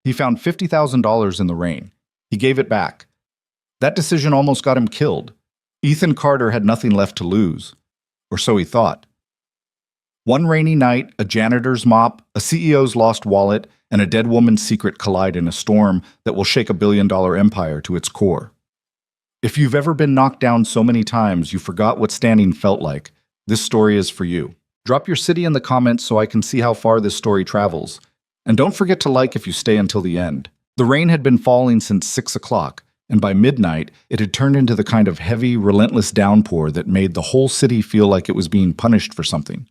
He found $50,000 in the rain. He gave it back. That decision almost got him killed. Ethan Carter had nothing left to lose. Or so he thought. One rainy night, a janitor's mop, a CEO's lost wallet, and a dead woman's secret collide in a storm that will shake a billion-dollar empire to its core. If you've ever been knocked down so many times you forgot what standing felt like, this story is for you. Drop your city in the comments so I can see how far this story travels. And don't forget to like if you stay until the end. The rain had been falling since 6 o'clock, and by midnight, it had turned into the kind of heavy, relentless downpour that made the whole city feel like it was being punished for something.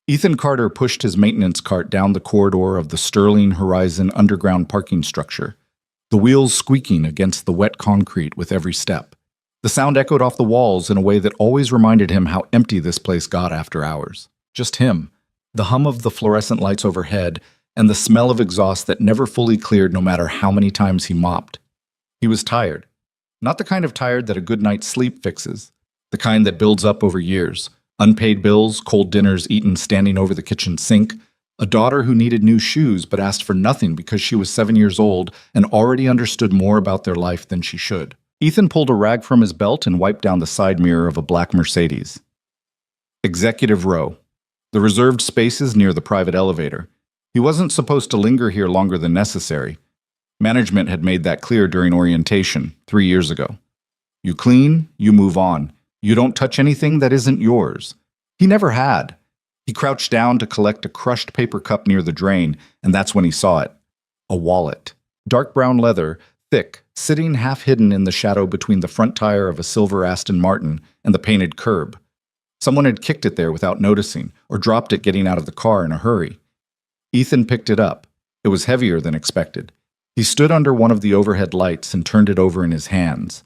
Ethan Carter pushed his maintenance cart down the corridor of the Sterling Horizon underground parking structure, the wheels squeaking against the wet concrete with every step. The sound echoed off the walls in a way that always reminded him how empty this place got after hours. Just him, the hum of the fluorescent lights overhead, and the smell of exhaust that never fully cleared no matter how many times he mopped. He was tired. Not the kind of tired that a good night's sleep fixes. The kind that builds up over years. Unpaid bills, cold dinners eaten standing over the kitchen sink, a daughter who needed new shoes but asked for nothing because she was 7 years old and already understood more about their life than she should. Ethan pulled a rag from his belt and wiped down the side mirror of a black Mercedes. Executive row. The reserved spaces near the private elevator. He wasn't supposed to linger here longer than necessary. Management had made that clear during orientation 3 years ago. You clean, you move on. You don't touch anything that isn't yours. He never had. He crouched down to collect a crushed paper cup near the drain, and that's when he saw it. A wallet. Dark brown leather, thick, sitting half hidden in the shadow between the front tire of a silver Aston Martin and the painted curb. Someone had kicked it there without noticing, or dropped it getting out of the car in a hurry. Ethan picked it up. It was heavier than expected. He stood under one of the overhead lights and turned it over in his hands.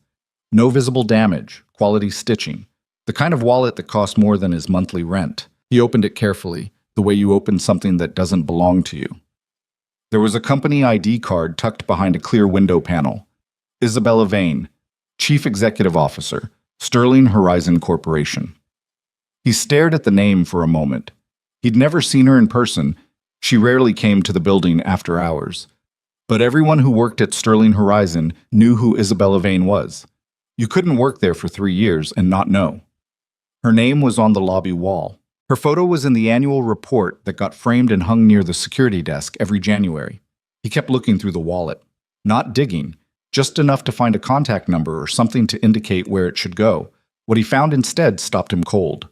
No visible damage, quality stitching. The kind of wallet that cost more than his monthly rent. He opened it carefully, the way you open something that doesn't belong to you. There was a company ID card tucked behind a clear window panel. Isabella Vane, Chief Executive Officer, Sterling Horizon Corporation. He stared at the name for a moment. He'd never seen her in person. She rarely came to the building after hours. But everyone who worked at Sterling Horizon knew who Isabella Vane was. You couldn't work there for 3 years and not know. Her name was on the lobby wall. Her photo was in the annual report that got framed and hung near the security desk every January. He kept looking through the wallet. Not digging, just enough to find a contact number or something to indicate where it should go. What he found instead stopped him cold.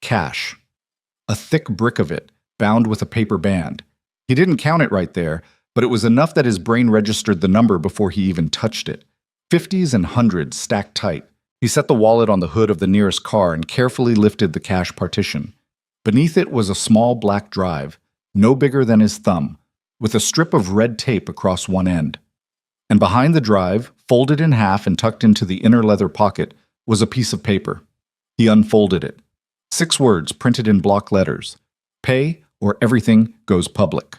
Cash. A thick brick of it, bound with a paper band. He didn't count it right there, but it was enough that his brain registered the number before he even touched it. 50s and hundreds stacked tight. He set the wallet on the hood of the nearest car and carefully lifted the cash partition. Beneath it was a small black drive, no bigger than his thumb, with a strip of red tape across one end. And behind the drive, folded in half and tucked into the inner leather pocket, was a piece of paper. He unfolded it. 6 words printed in block letters. Pay or everything goes public.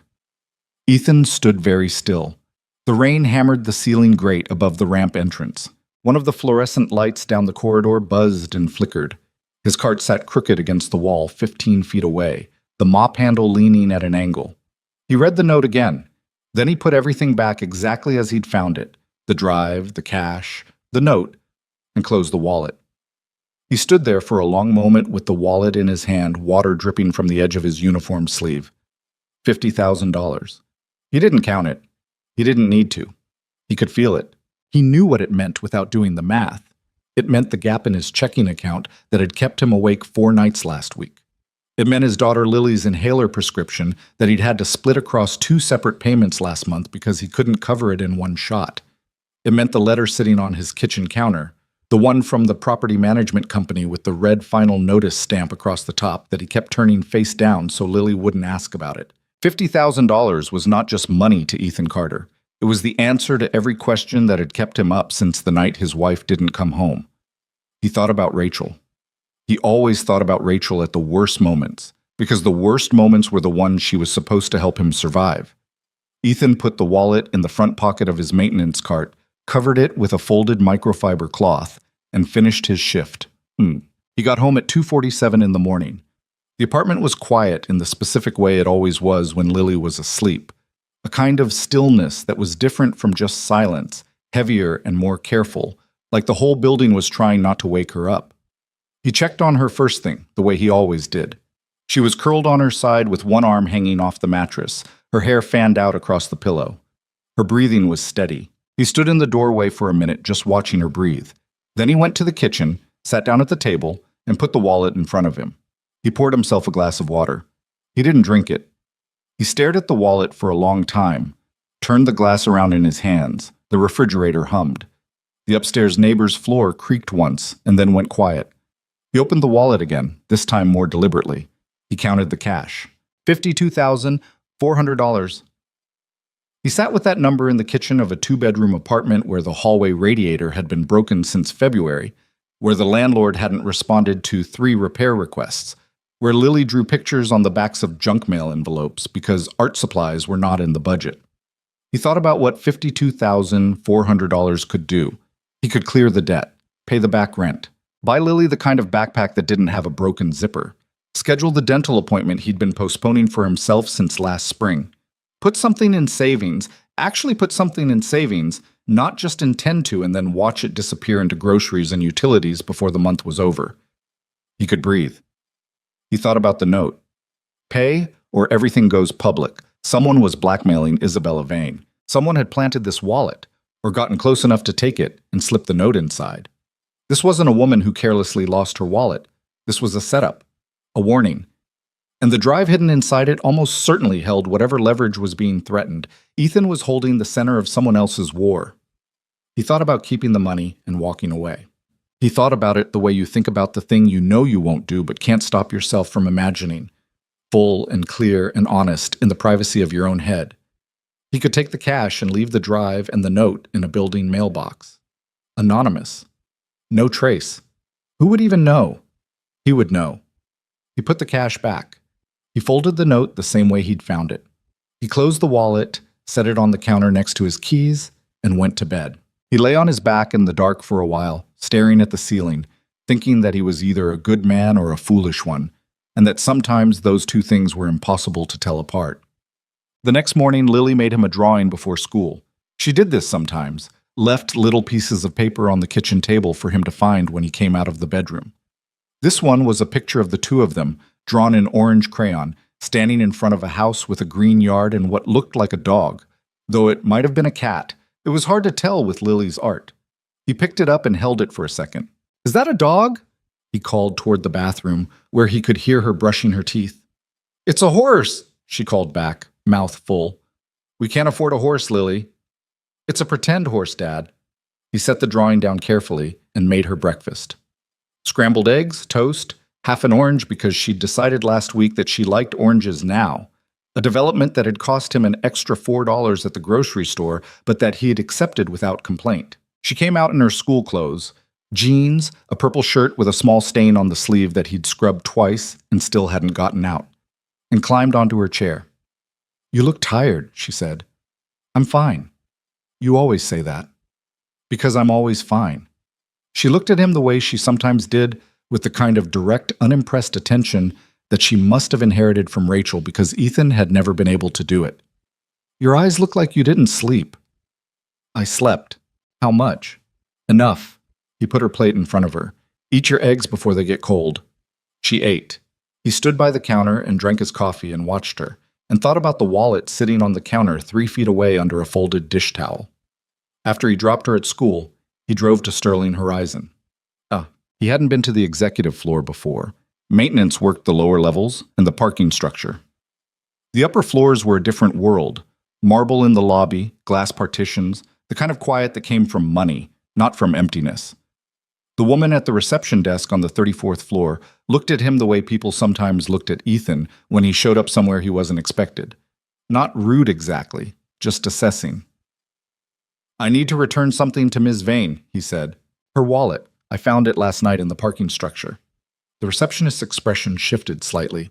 Ethan stood very still. The rain hammered the ceiling grate above the ramp entrance. One of the fluorescent lights down the corridor buzzed and flickered. His cart sat crooked against the wall 15 feet away, the mop handle leaning at an angle. He read the note again. Then he put everything back exactly as he'd found it, the drive, the cash, the note, and closed the wallet. He stood there for a long moment with the wallet in his hand, water dripping from the edge of his uniform sleeve. $50,000. He didn't count it. He didn't need to. He could feel it. He knew what it meant without doing the math. It meant the gap in his checking account that had kept him awake 4 nights last week. It meant his daughter Lily's inhaler prescription that he'd had to split across 2 separate payments last month because he couldn't cover it in one shot. It meant the letter sitting on his kitchen counter, the one from the property management company with the red final notice stamp across the top that he kept turning face down so Lily wouldn't ask about it. $50,000 was not just money to Ethan Carter. It was the answer to every question that had kept him up since the night his wife didn't come home. He thought about Rachel. He always thought about Rachel at the worst moments, because the worst moments were the ones she was supposed to help him survive. Ethan put the wallet in the front pocket of his maintenance cart, covered it with a folded microfiber cloth, and finished his shift. He got home at 2:47 in the morning. The apartment was quiet in the specific way it always was when Lily was asleep. a kind of stillness that was different from just silence, heavier and more careful, like the whole building was trying not to wake her up. He checked on her first thing, the way he always did. She was curled on her side with one arm hanging off the mattress, her hair fanned out across the pillow. Her breathing was steady. He stood in the doorway for a minute just watching her breathe. Then he went to the kitchen, sat down at the table, and put the wallet in front of him. He poured himself a glass of water. He didn't drink it. He stared at the wallet for a long time, turned the glass around in his hands. The refrigerator hummed. The upstairs neighbor's floor creaked once and then went quiet. He opened the wallet again, this time more deliberately. He counted the cash. $52,400. He sat with that number in the kitchen of a two-bedroom apartment where the hallway radiator had been broken since February, where the landlord hadn't responded to 3 repair requests, where Lily drew pictures on the backs of junk mail envelopes because art supplies were not in the budget. He thought about what $52,400 could do. He could clear the debt, pay the back rent, buy Lily the kind of backpack that didn't have a broken zipper, schedule the dental appointment he'd been postponing for himself since last spring, put something in savings, actually put something in savings, not just intend to and then watch it disappear into groceries and utilities before the month was over. He could breathe. He thought about the note. Pay or everything goes public. Someone was blackmailing Isabella Vane. Someone had planted this wallet, or gotten close enough to take it and slip the note inside. This wasn't a woman who carelessly lost her wallet. This was a setup, a warning. And the drive hidden inside it almost certainly held whatever leverage was being threatened. Ethan was holding the center of someone else's war. He thought about keeping the money and walking away. He thought about it the way you think about the thing you know you won't do but can't stop yourself from imagining, full and clear and honest in the privacy of your own head. He could take the cash and leave the drive and the note in a building mailbox. Anonymous. No trace. Who would even know? He would know. He put the cash back. He folded the note the same way he'd found it. He closed the wallet, set it on the counter next to his keys, and went to bed. He lay on his back in the dark for a while, staring at the ceiling, thinking that he was either a good man or a foolish one, and that sometimes those two things were impossible to tell apart. The next morning, Lily made him a drawing before school. She did this sometimes, left little pieces of paper on the kitchen table for him to find when he came out of the bedroom. This one was a picture of the two of them, drawn in orange crayon, standing in front of a house with a green yard and what looked like a dog. Though it might have been a cat, it was hard to tell with Lily's art. He picked it up and held it for a second. "Is that a dog?" he called toward the bathroom, where he could hear her brushing her teeth. "It's a horse," she called back, mouth full. "We can't afford a horse, Lily." "It's a pretend horse, Dad." He set the drawing down carefully and made her breakfast. Scrambled eggs, toast, half an orange because she'd decided last week that she liked oranges now, a development that had cost him an extra $4 at the grocery store, but that he had accepted without complaint. She came out in her school clothes, jeans, a purple shirt with a small stain on the sleeve that he'd scrubbed twice and still hadn't gotten out, and climbed onto her chair. "You look tired," she said. "I'm fine." "You always say that." "Because I'm always fine." She looked at him the way she sometimes did, with the kind of direct, unimpressed attention that she must have inherited from Rachel because Ethan had never been able to do it. "Your eyes look like you didn't sleep." "I slept." "How much?" "Enough." He put her plate in front of her. "Eat your eggs before they get cold." She ate. He stood by the counter and drank his coffee and watched her, and thought about the wallet sitting on the counter 3 feet away under a folded dish towel. After he dropped her at school, he drove to Sterling Horizon. He hadn't been to the executive floor before. Maintenance worked the lower levels and the parking structure. The upper floors were a different world. Marble in the lobby, glass partitions, the kind of quiet that came from money, not from emptiness. The woman at the reception desk on the 34th floor looked at him the way people sometimes looked at Ethan when he showed up somewhere he wasn't expected. Not rude exactly, just assessing. "I need to return something to Ms. Vane," he said. "Her wallet. I found it last night in the parking structure." The receptionist's expression shifted slightly.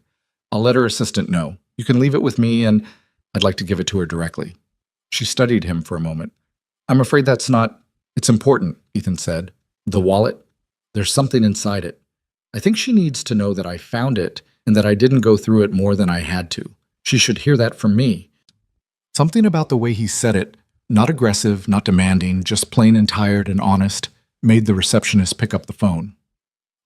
"I'll let her assistant know. You can leave it with me, and I'd like to give it to her directly." She studied him for a moment. "I'm afraid that's not—" "It's important," Ethan said. "The wallet? There's something inside it. I think she needs to know that I found it and that I didn't go through it more than I had to. She should hear that from me." Something about the way he said it, not aggressive, not demanding, just plain and tired and honest, made the receptionist pick up the phone.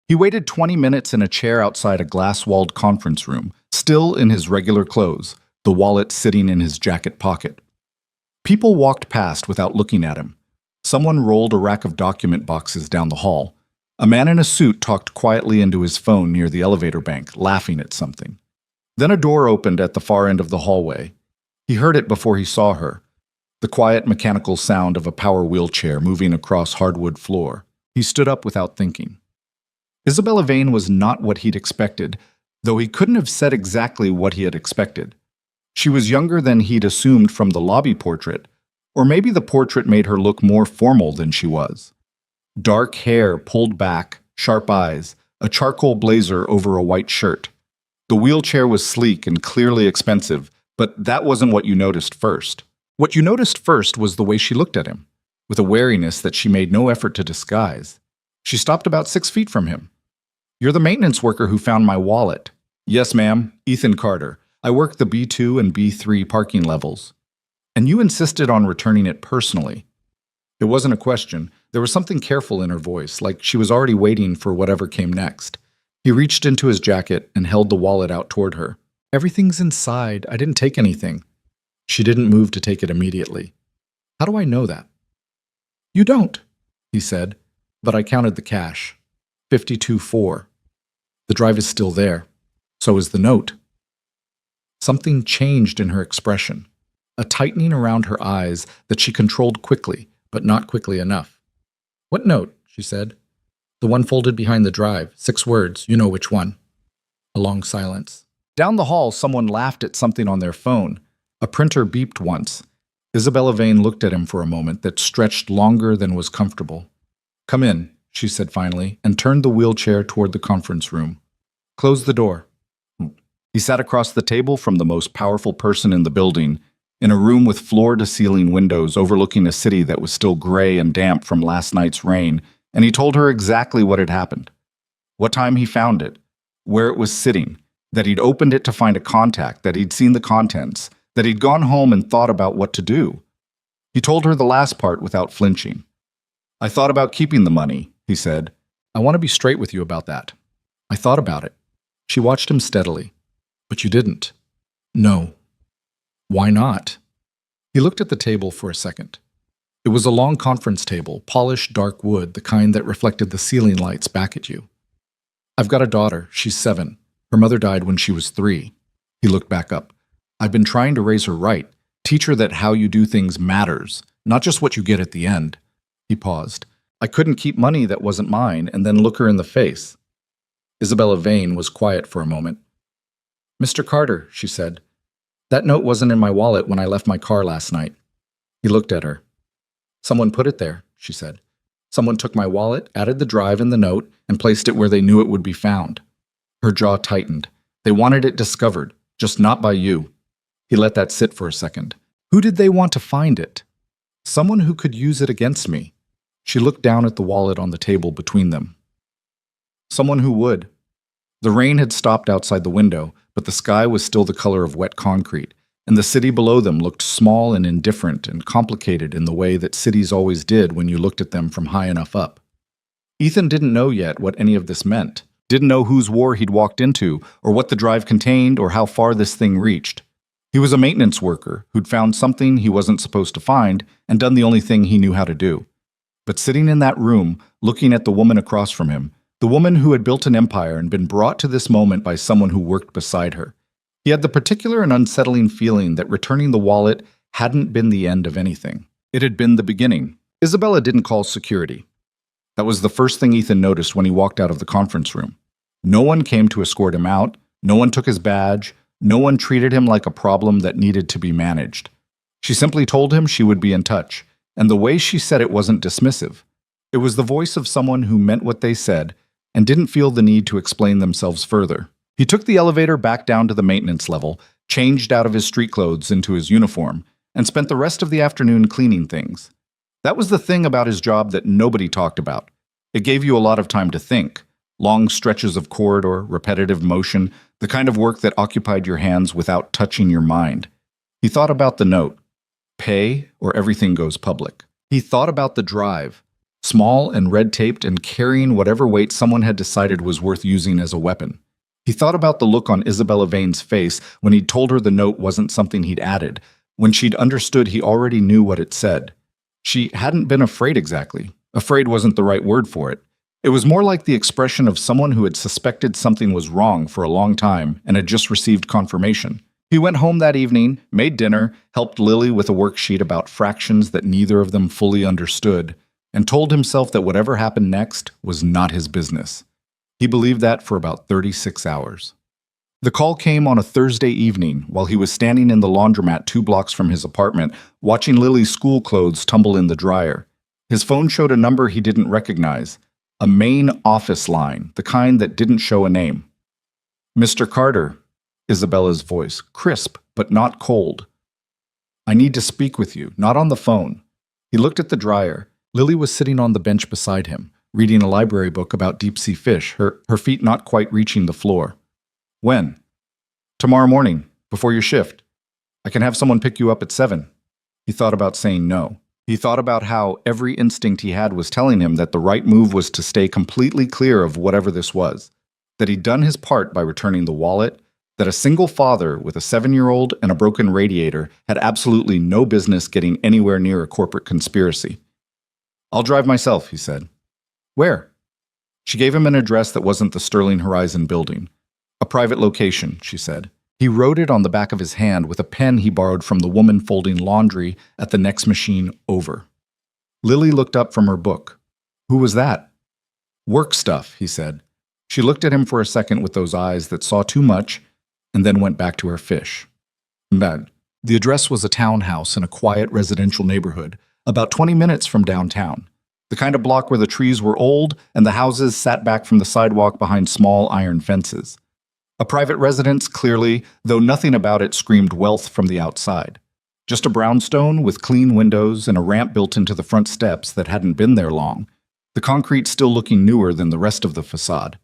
He waited 20 minutes in a chair outside a glass-walled conference room, still in his regular clothes, the wallet sitting in his jacket pocket. People walked past without looking at him. Someone rolled a rack of document boxes down the hall. A man in a suit talked quietly into his phone near the elevator bank, laughing at something. Then a door opened at the far end of the hallway. He heard it before he saw her, the quiet mechanical sound of a power wheelchair moving across hardwood floor. He stood up without thinking. Isabella Vane was not what he'd expected, though he couldn't have said exactly what he had expected. She was younger than he'd assumed from the lobby portrait, or maybe the portrait made her look more formal than she was. Dark hair pulled back, sharp eyes, a charcoal blazer over a white shirt. The wheelchair was sleek and clearly expensive, but that wasn't what you noticed first. What you noticed first was the way she looked at him, with a wariness that she made no effort to disguise. She stopped about 6 feet from him. "You're the maintenance worker who found my wallet." "Yes, ma'am. Ethan Carter. I work the B2 and B3 parking levels." "And you insisted on returning it personally." It wasn't a question. There was something careful in her voice, like she was already waiting for whatever came next. He reached into his jacket and held the wallet out toward her. "Everything's inside. I didn't take anything." She didn't move to take it immediately. "How do I know that?" "You don't," he said, "but I counted the cash. 52.4. The drive is still there. So is the note." Something changed in her expression, a tightening around her eyes that she controlled quickly, but not quickly enough. "What note?" she said. "The one folded behind the drive. 6 words. You know which one." A long silence. Down the hall, someone laughed at something on their phone. A printer beeped once. Isabella Vane looked at him for a moment that stretched longer than was comfortable. "Come in," she said finally, and turned the wheelchair toward the conference room. "Close the door." He sat across the table from the most powerful person in the building, in a room with floor-to-ceiling windows overlooking a city that was still gray and damp from last night's rain, and he told her exactly what had happened. What time he found it, where it was sitting, that he'd opened it to find a contact, that he'd seen the contents, that he'd gone home and thought about what to do. He told her the last part without flinching. "I thought about keeping the money," he said. "I want to be straight with you about that. I thought about it." She watched him steadily. "But you didn't." "No." "Why not?" He looked at the table for a second. It was a long conference table, polished dark wood, the kind that reflected the ceiling lights back at you. "I've got a daughter. She's 7. Her mother died when she was 3. He looked back up. "I've been trying to raise her right, teach her that how you do things matters, not just what you get at the end." He paused. "I couldn't keep money that wasn't mine and then look her in the face." Isabella Vane was quiet for a moment. "Mr. Carter," she said, "that note wasn't in my wallet when I left my car last night." He looked at her. "Someone put it there," she said. "Someone took my wallet, added the drive and the note, and placed it where they knew it would be found." Her jaw tightened. "They wanted it discovered, just not by you." He let that sit for a second. "Who did they want to find it?" "Someone who could use it against me." She looked down at the wallet on the table between them. "Someone who would." The rain had stopped outside the window, but the sky was still the color of wet concrete, and the city below them looked small and indifferent and complicated in the way that cities always did when you looked at them from high enough up. Ethan didn't know yet what any of this meant, didn't know whose war he'd walked into, or what the drive contained, or how far this thing reached. He was a maintenance worker who'd found something he wasn't supposed to find and done the only thing he knew how to do. But sitting in that room, looking at the woman across from him, the woman who had built an empire and been brought to this moment by someone who worked beside her, he had the particular and unsettling feeling that returning the wallet hadn't been the end of anything. It had been the beginning. Isabella didn't call security. That was the first thing Ethan noticed when he walked out of the conference room. No one came to escort him out, no one took his badge, no one treated him like a problem that needed to be managed. She simply told him she would be in touch, and the way she said it wasn't dismissive. It was the voice of someone who meant what they said and didn't feel the need to explain themselves further. He took the elevator back down to the maintenance level, changed out of his street clothes into his uniform, and spent the rest of the afternoon cleaning things. That was the thing about his job that nobody talked about. It gave you a lot of time to think. Long stretches of corridor, repetitive motion, the kind of work that occupied your hands without touching your mind. He thought about the note, pay or everything goes public. He thought about the drive, small and red-taped and carrying whatever weight someone had decided was worth using as a weapon. He thought about the look on Isabella Vane's face when he'd told her the note wasn't something he'd added, when she'd understood he already knew what it said. She hadn't been afraid exactly. Afraid wasn't the right word for it. It was more like the expression of someone who had suspected something was wrong for a long time and had just received confirmation. He went home that evening, made dinner, helped Lily with a worksheet about fractions that neither of them fully understood, and told himself that whatever happened next was not his business. He believed that for about 36 hours. The call came on a Thursday evening while he was standing in the laundromat 2 blocks from his apartment, watching Lily's school clothes tumble in the dryer. His phone showed a number he didn't recognize, a main office line, the kind that didn't show a name. "Mr. Carter," Isabella's voice, crisp but not cold. "I need to speak with you, not on the phone." He looked at the dryer. Lily was sitting on the bench beside him, reading a library book about deep-sea fish, her feet not quite reaching the floor. "When?" "Tomorrow morning, before your shift. I can have someone pick you up at 7. He thought about saying no. He thought about how every instinct he had was telling him that the right move was to stay completely clear of whatever this was, that he'd done his part by returning the wallet, that a single father with a 7-year-old and a broken radiator had absolutely no business getting anywhere near a corporate conspiracy. "I'll drive myself," he said. "Where?" She gave him an address that wasn't the Sterling Horizon building. "A private location," she said. He wrote it on the back of his hand with a pen he borrowed from the woman folding laundry at the next machine over. Lily looked up from her book. "Who was that?" "Work stuff," he said. She looked at him for a second with those eyes that saw too much and then went back to her fish. Bad. The address was a townhouse in a quiet residential neighborhood, about 20 minutes from downtown. The kind of block where the trees were old and the houses sat back from the sidewalk behind small iron fences. A private residence, clearly, though nothing about it screamed wealth from the outside. Just a brownstone with clean windows and a ramp built into the front steps that hadn't been there long, the concrete still looking newer than the rest of the facade.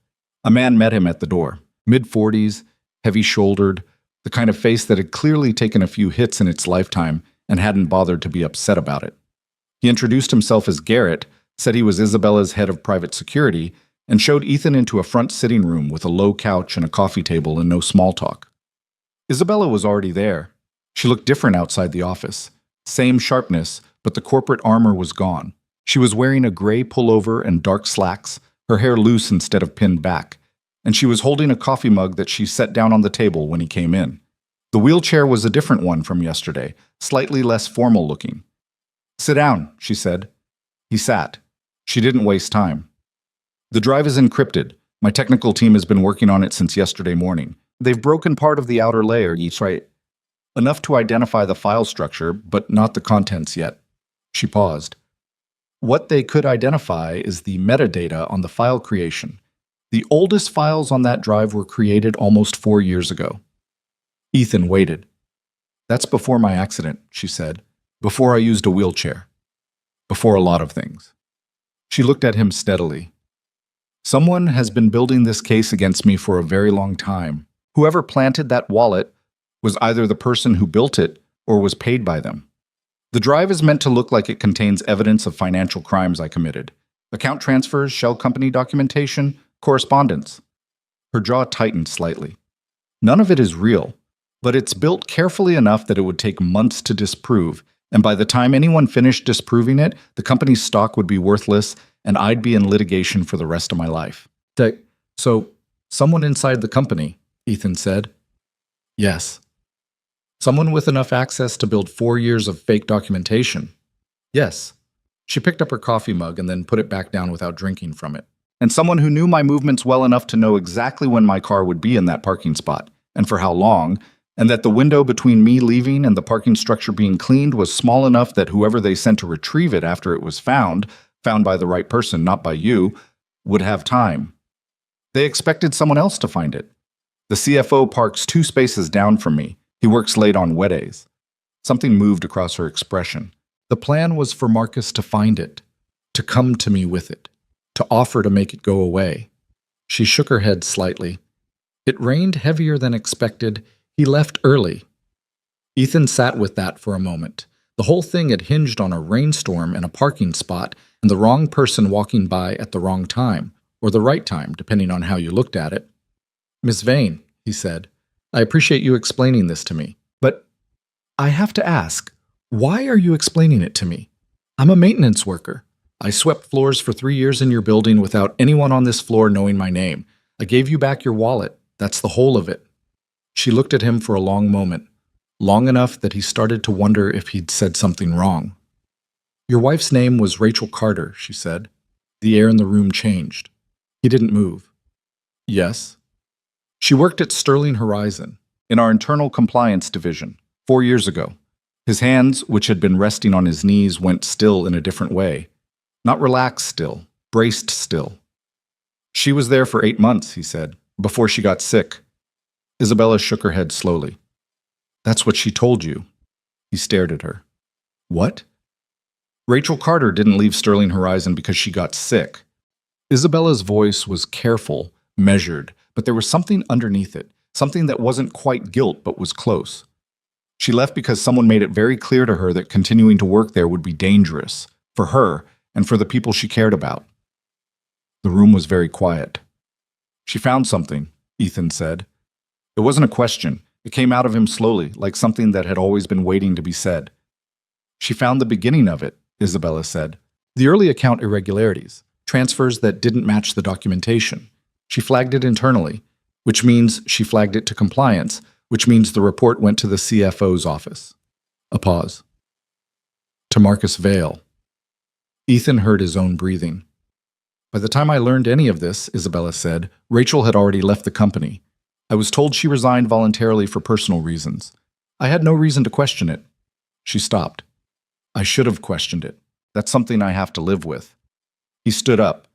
A man met him at the door, mid-40s, heavy-shouldered, the kind of face that had clearly taken a few hits in its lifetime and hadn't bothered to be upset about it. He introduced himself as Garrett, said he was Isabella's head of private security, and showed Ethan into a front sitting room with a low couch and a coffee table and no small talk. Isabella was already there. She looked different outside the office. Same sharpness, but the corporate armor was gone. She was wearing a gray pullover and dark slacks, her hair loose instead of pinned back, and she was holding a coffee mug that she set down on the table when he came in. The wheelchair was a different one from yesterday, slightly less formal looking. "Sit down," she said. He sat. She didn't waste time. "The drive is encrypted. My technical team has been working on it since yesterday morning. They've broken part of the outer layer, enough to identify the file structure, but not the contents yet." She paused. "What they could identify is the metadata on the file creation. The oldest files on that drive were created almost 4 years ago." Ethan waited. "That's before my accident," she said. "Before I used a wheelchair. Before a lot of things." She looked at him steadily. "Someone has been building this case against me for a very long time. Whoever planted that wallet was either the person who built it or was paid by them. The drive is meant to look like it contains evidence of financial crimes I committed. Account transfers, shell company documentation, correspondence." Her jaw tightened slightly. "None of it is real, but it's built carefully enough that it would take months to disprove, and by the time anyone finished disproving it, the company's stock would be worthless and I'd be in litigation for the rest of my life." So, someone inside the company," Ethan said. "Yes." "Someone with enough access to build 4 years of fake documentation?" "Yes." She picked up her coffee mug and then put it back down without drinking from it. "And someone who knew my movements well enough to know exactly when my car would be in that parking spot, and for how long, and that the window between me leaving and the parking structure being cleaned was small enough that whoever they sent to retrieve it after it was found by the right person, not by you, would have time. They expected someone else to find it. The CFO parks 2 spaces down from me. He works late on Wednesdays." Something moved across her expression. "The plan was for Marcus to find it, to come to me with it, to offer to make it go away." She shook her head slightly. "It rained heavier than expected. He left early." Ethan sat with that for a moment. The whole thing had hinged on a rainstorm and a parking spot and the wrong person walking by at the wrong time, or the right time, depending on how you looked at it. "Miss Vane," he said, "I appreciate you explaining this to me. But I have to ask, why are you explaining it to me? I'm a maintenance worker. I swept floors for 3 years in your building without anyone on this floor knowing my name. I gave you back your wallet. That's the whole of it." She looked at him for a long moment, long enough that he started to wonder if he'd said something wrong. "Your wife's name was Rachel Carter," she said. The air in the room changed. He didn't move. "Yes." "She worked at Sterling Horizon, in our internal compliance division, 4 years ago." His hands, which had been resting on his knees, went still in a different way. Not relaxed still, braced still. "She was there for 8 months," he said, "before she got sick." Isabella shook her head slowly. "That's what she told you." He stared at her. "What?" "Rachel Carter didn't leave Sterling Horizon because she got sick." Isabella's voice was careful, measured, but there was something underneath it, something that wasn't quite guilt but was close. She left because someone made it very clear to her that continuing to work there would be dangerous, for her and for the people she cared about. The room was very quiet. "She found something," Ethan said. It wasn't a question. It came out of him slowly, like something that had always been waiting to be said. "She found the beginning of it," Isabella said. "The early account irregularities, transfers that didn't match the documentation. She flagged it internally, which means she flagged it to compliance, which means the report went to the CFO's office." A pause. "To Marcus Vale." Ethan heard his own breathing. "By the time I learned any of this," Isabella said, "Rachel had already left the company. I was told she resigned voluntarily for personal reasons. I had no reason to question it." She stopped. "I should have questioned it. That's something I have to live with." He stood up.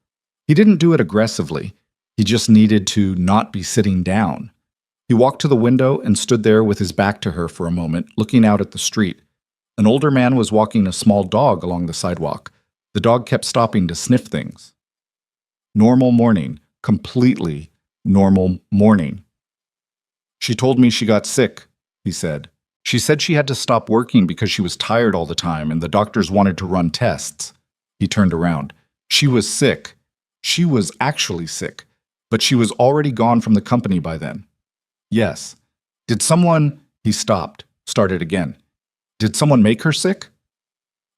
He didn't do it aggressively. He just needed to not be sitting down. He walked to the window and stood there with his back to her for a moment, looking out at the street. An older man was walking a small dog along the sidewalk. The dog kept stopping to sniff things. Normal morning. Completely normal morning. "She told me she got sick," he said. "She said she had to stop working because she was tired all the time and the doctors wanted to run tests." He turned around. "She was sick. She was actually sick, but she was already gone from the company by then." "Yes. Did someone—" He stopped, started again. "Did someone make her sick?"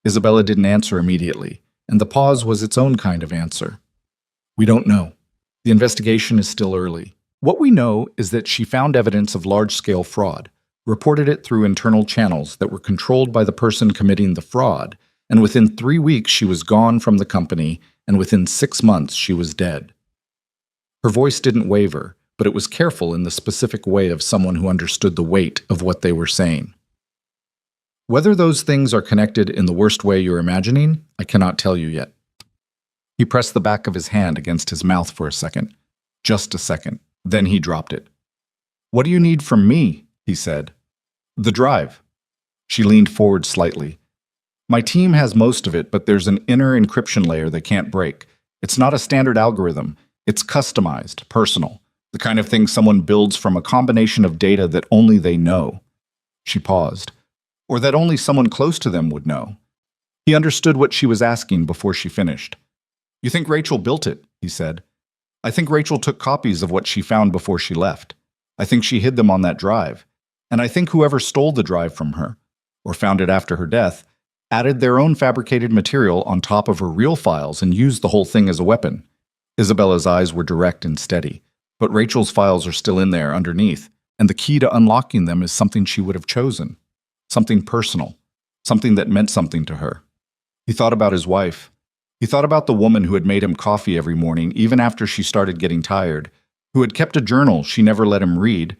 Isabella didn't answer immediately, and the pause was its own kind of answer. "We don't know. The investigation is still early. What we know is that she found evidence of large-scale fraud, reported it through internal channels that were controlled by the person committing the fraud, and within 3 weeks she was gone from the company, and within 6 months she was dead." Her voice didn't waver, but it was careful in the specific way of someone who understood the weight of what they were saying. "Whether those things are connected in the worst way you're imagining, I cannot tell you yet." He pressed the back of his hand against his mouth for a second. Just a second. Then he dropped it. "What do you need from me?" he said. "The drive." She leaned forward slightly. "My team has most of it, but there's an inner encryption layer they can't break. It's not a standard algorithm. It's customized, personal. The kind of thing someone builds from a combination of data that only they know." She paused. "Or that only someone close to them would know." He understood what she was asking before she finished. "You think Rachel built it?" he said. "I think Rachel took copies of what she found before she left. I think she hid them on that drive. And I think whoever stole the drive from her, or found it after her death, added their own fabricated material on top of her real files and used the whole thing as a weapon." Isabella's eyes were direct and steady. "But Rachel's files are still in there underneath, and the key to unlocking them is something she would have chosen. Something personal. Something that meant something to her." He thought about his wife. He thought about the woman who had made him coffee every morning, even after she started getting tired, who had kept a journal she never let him read,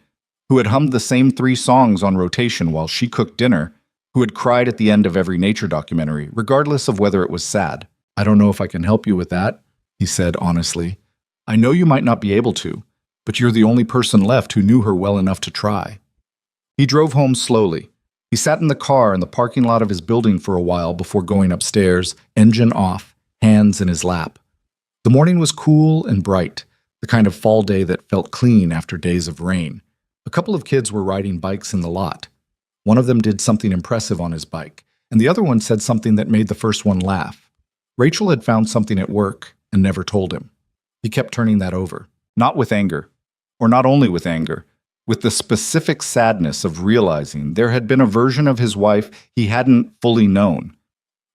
who had hummed the same 3 songs on rotation while she cooked dinner, who had cried at the end of every nature documentary, regardless of whether it was sad. "I don't know if I can help you with that," he said honestly. "I know you might not be able to, but you're the only person left who knew her well enough to try." He drove home slowly. He sat in the car in the parking lot of his building for a while before going upstairs, engine off, hands in his lap. The morning was cool and bright, the kind of fall day that felt clean after days of rain. A couple of kids were riding bikes in the lot. One of them did something impressive on his bike, and the other one said something that made the first one laugh. Rachel had found something at work and never told him. He kept turning that over, not with anger, or not only with anger, with the specific sadness of realizing there had been a version of his wife he hadn't fully known.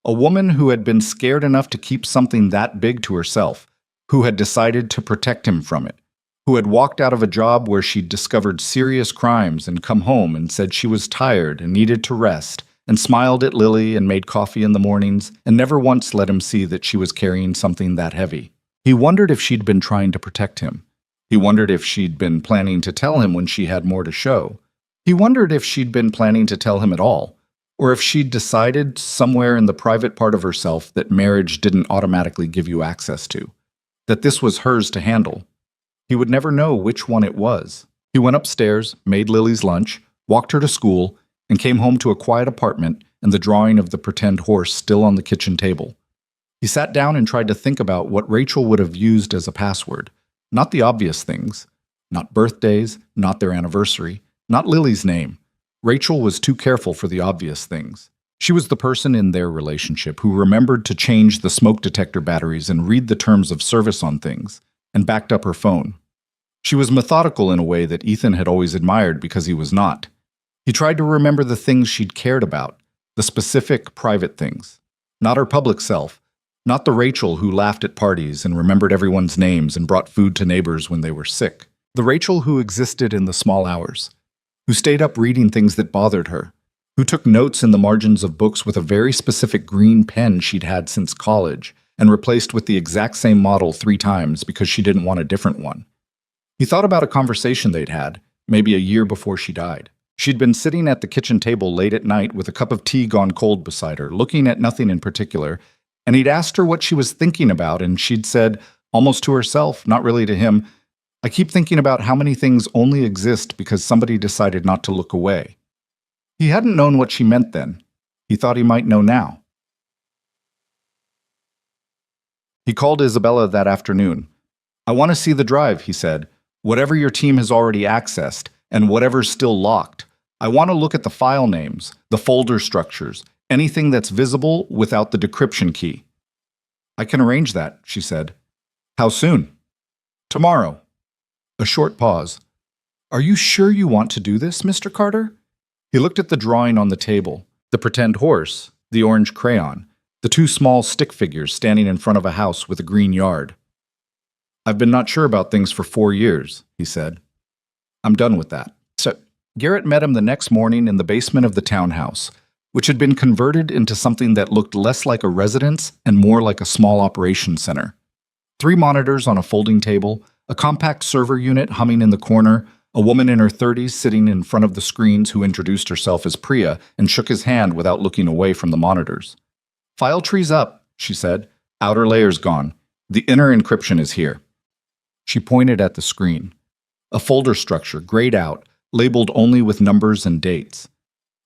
A woman who had been scared enough to keep something that big to herself, who had decided to protect him from it, who had walked out of a job where she'd discovered serious crimes and come home and said she was tired and needed to rest, and smiled at Lily and made coffee in the mornings, and never once let him see that she was carrying something that heavy. He wondered if she'd been trying to protect him. He wondered if she'd been planning to tell him when she had more to show. He wondered if she'd been planning to tell him at all, or if she'd decided somewhere in the private part of herself that marriage didn't automatically give you access to, that this was hers to handle. He would never know which one it was. He went upstairs, made Lily's lunch, walked her to school, and came home to a quiet apartment and the drawing of the pretend horse still on the kitchen table. He sat down and tried to think about what Rachel would have used as a password. Not the obvious things. Not birthdays, not their anniversary, not Lily's name. Rachel was too careful for the obvious things. She was the person in their relationship who remembered to change the smoke detector batteries and read the terms of service on things, and backed up her phone. She was methodical in a way that Ethan had always admired because he was not. He tried to remember the things she'd cared about, the specific, private things. Not her public self, not the Rachel who laughed at parties and remembered everyone's names and brought food to neighbors when they were sick. The Rachel who existed in the small hours, who stayed up reading things that bothered her, who took notes in the margins of books with a very specific green pen she'd had since college and replaced with the exact same model 3 times because she didn't want a different one. He thought about a conversation they'd had, maybe a year before she died. She'd been sitting at the kitchen table late at night with a cup of tea gone cold beside her, looking at nothing in particular, and he'd asked her what she was thinking about, and she'd said, almost to herself, not really to him, "I keep thinking about how many things only exist because somebody decided not to look away." He hadn't known what she meant then. He thought he might know now. He called Isabella that afternoon. "I want to see the drive," he said. "Whatever your team has already accessed, and whatever's still locked. I want to look at the file names, the folder structures, anything that's visible without the decryption key." "I can arrange that," she said. "How soon?" "Tomorrow." A short pause. "Are you sure you want to do this, Mr. Carter?" He looked at the drawing on the table, the pretend horse, the orange crayon, the 2 small stick figures standing in front of a house with a green yard. "I've been not sure about things for 4 years," he said. "I'm done with that." So Garrett met him the next morning in the basement of the townhouse, which had been converted into something that looked less like a residence and more like a small operations center. 3 monitors on a folding table, a compact server unit humming in the corner, a woman in her 30s sitting in front of the screens who introduced herself as Priya and shook his hand without looking away from the monitors. "File tree's up," she said. "Outer layer's gone. The inner encryption is here." She pointed at the screen. A folder structure, grayed out, labeled only with numbers and dates.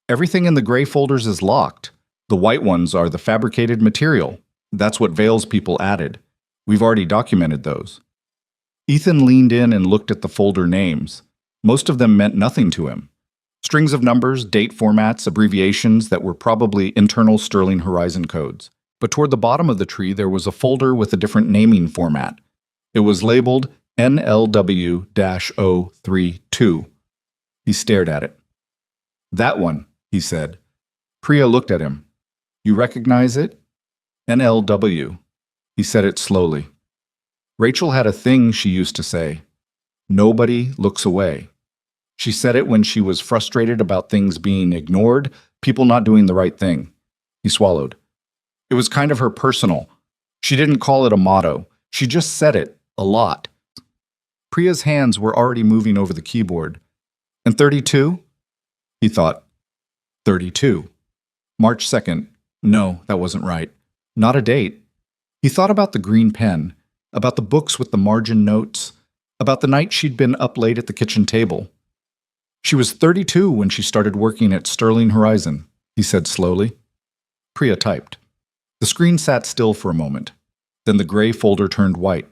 "Everything in the gray folders is locked. The white ones are the fabricated material. That's what Vale's people added. We've already documented those." Ethan leaned in and looked at the folder names. Most of them meant nothing to him. Strings of numbers, date formats, abbreviations that were probably internal Sterling Horizon codes. But toward the bottom of the tree there was a folder with a different naming format. It was labeled NLW-032. He stared at it. "That one," he said. Priya looked at him. "You recognize it?" "NLW." He said it slowly. Rachel had a thing she used to say. "Nobody looks away." She said it when she was frustrated about things being ignored, people not doing the right thing. He swallowed. It was kind of her personal. She didn't call it a motto. She just said it, a lot. Priya's hands were already moving over the keyboard. "And 32? He thought. 32. March 2nd. No, that wasn't right. Not a date. He thought about the green pen, about the books with the margin notes, about the night she'd been up late at the kitchen table. "She was 32 when she started working at Sterling Horizon," he said slowly. Priya typed. The screen sat still for a moment. Then the gray folder turned white.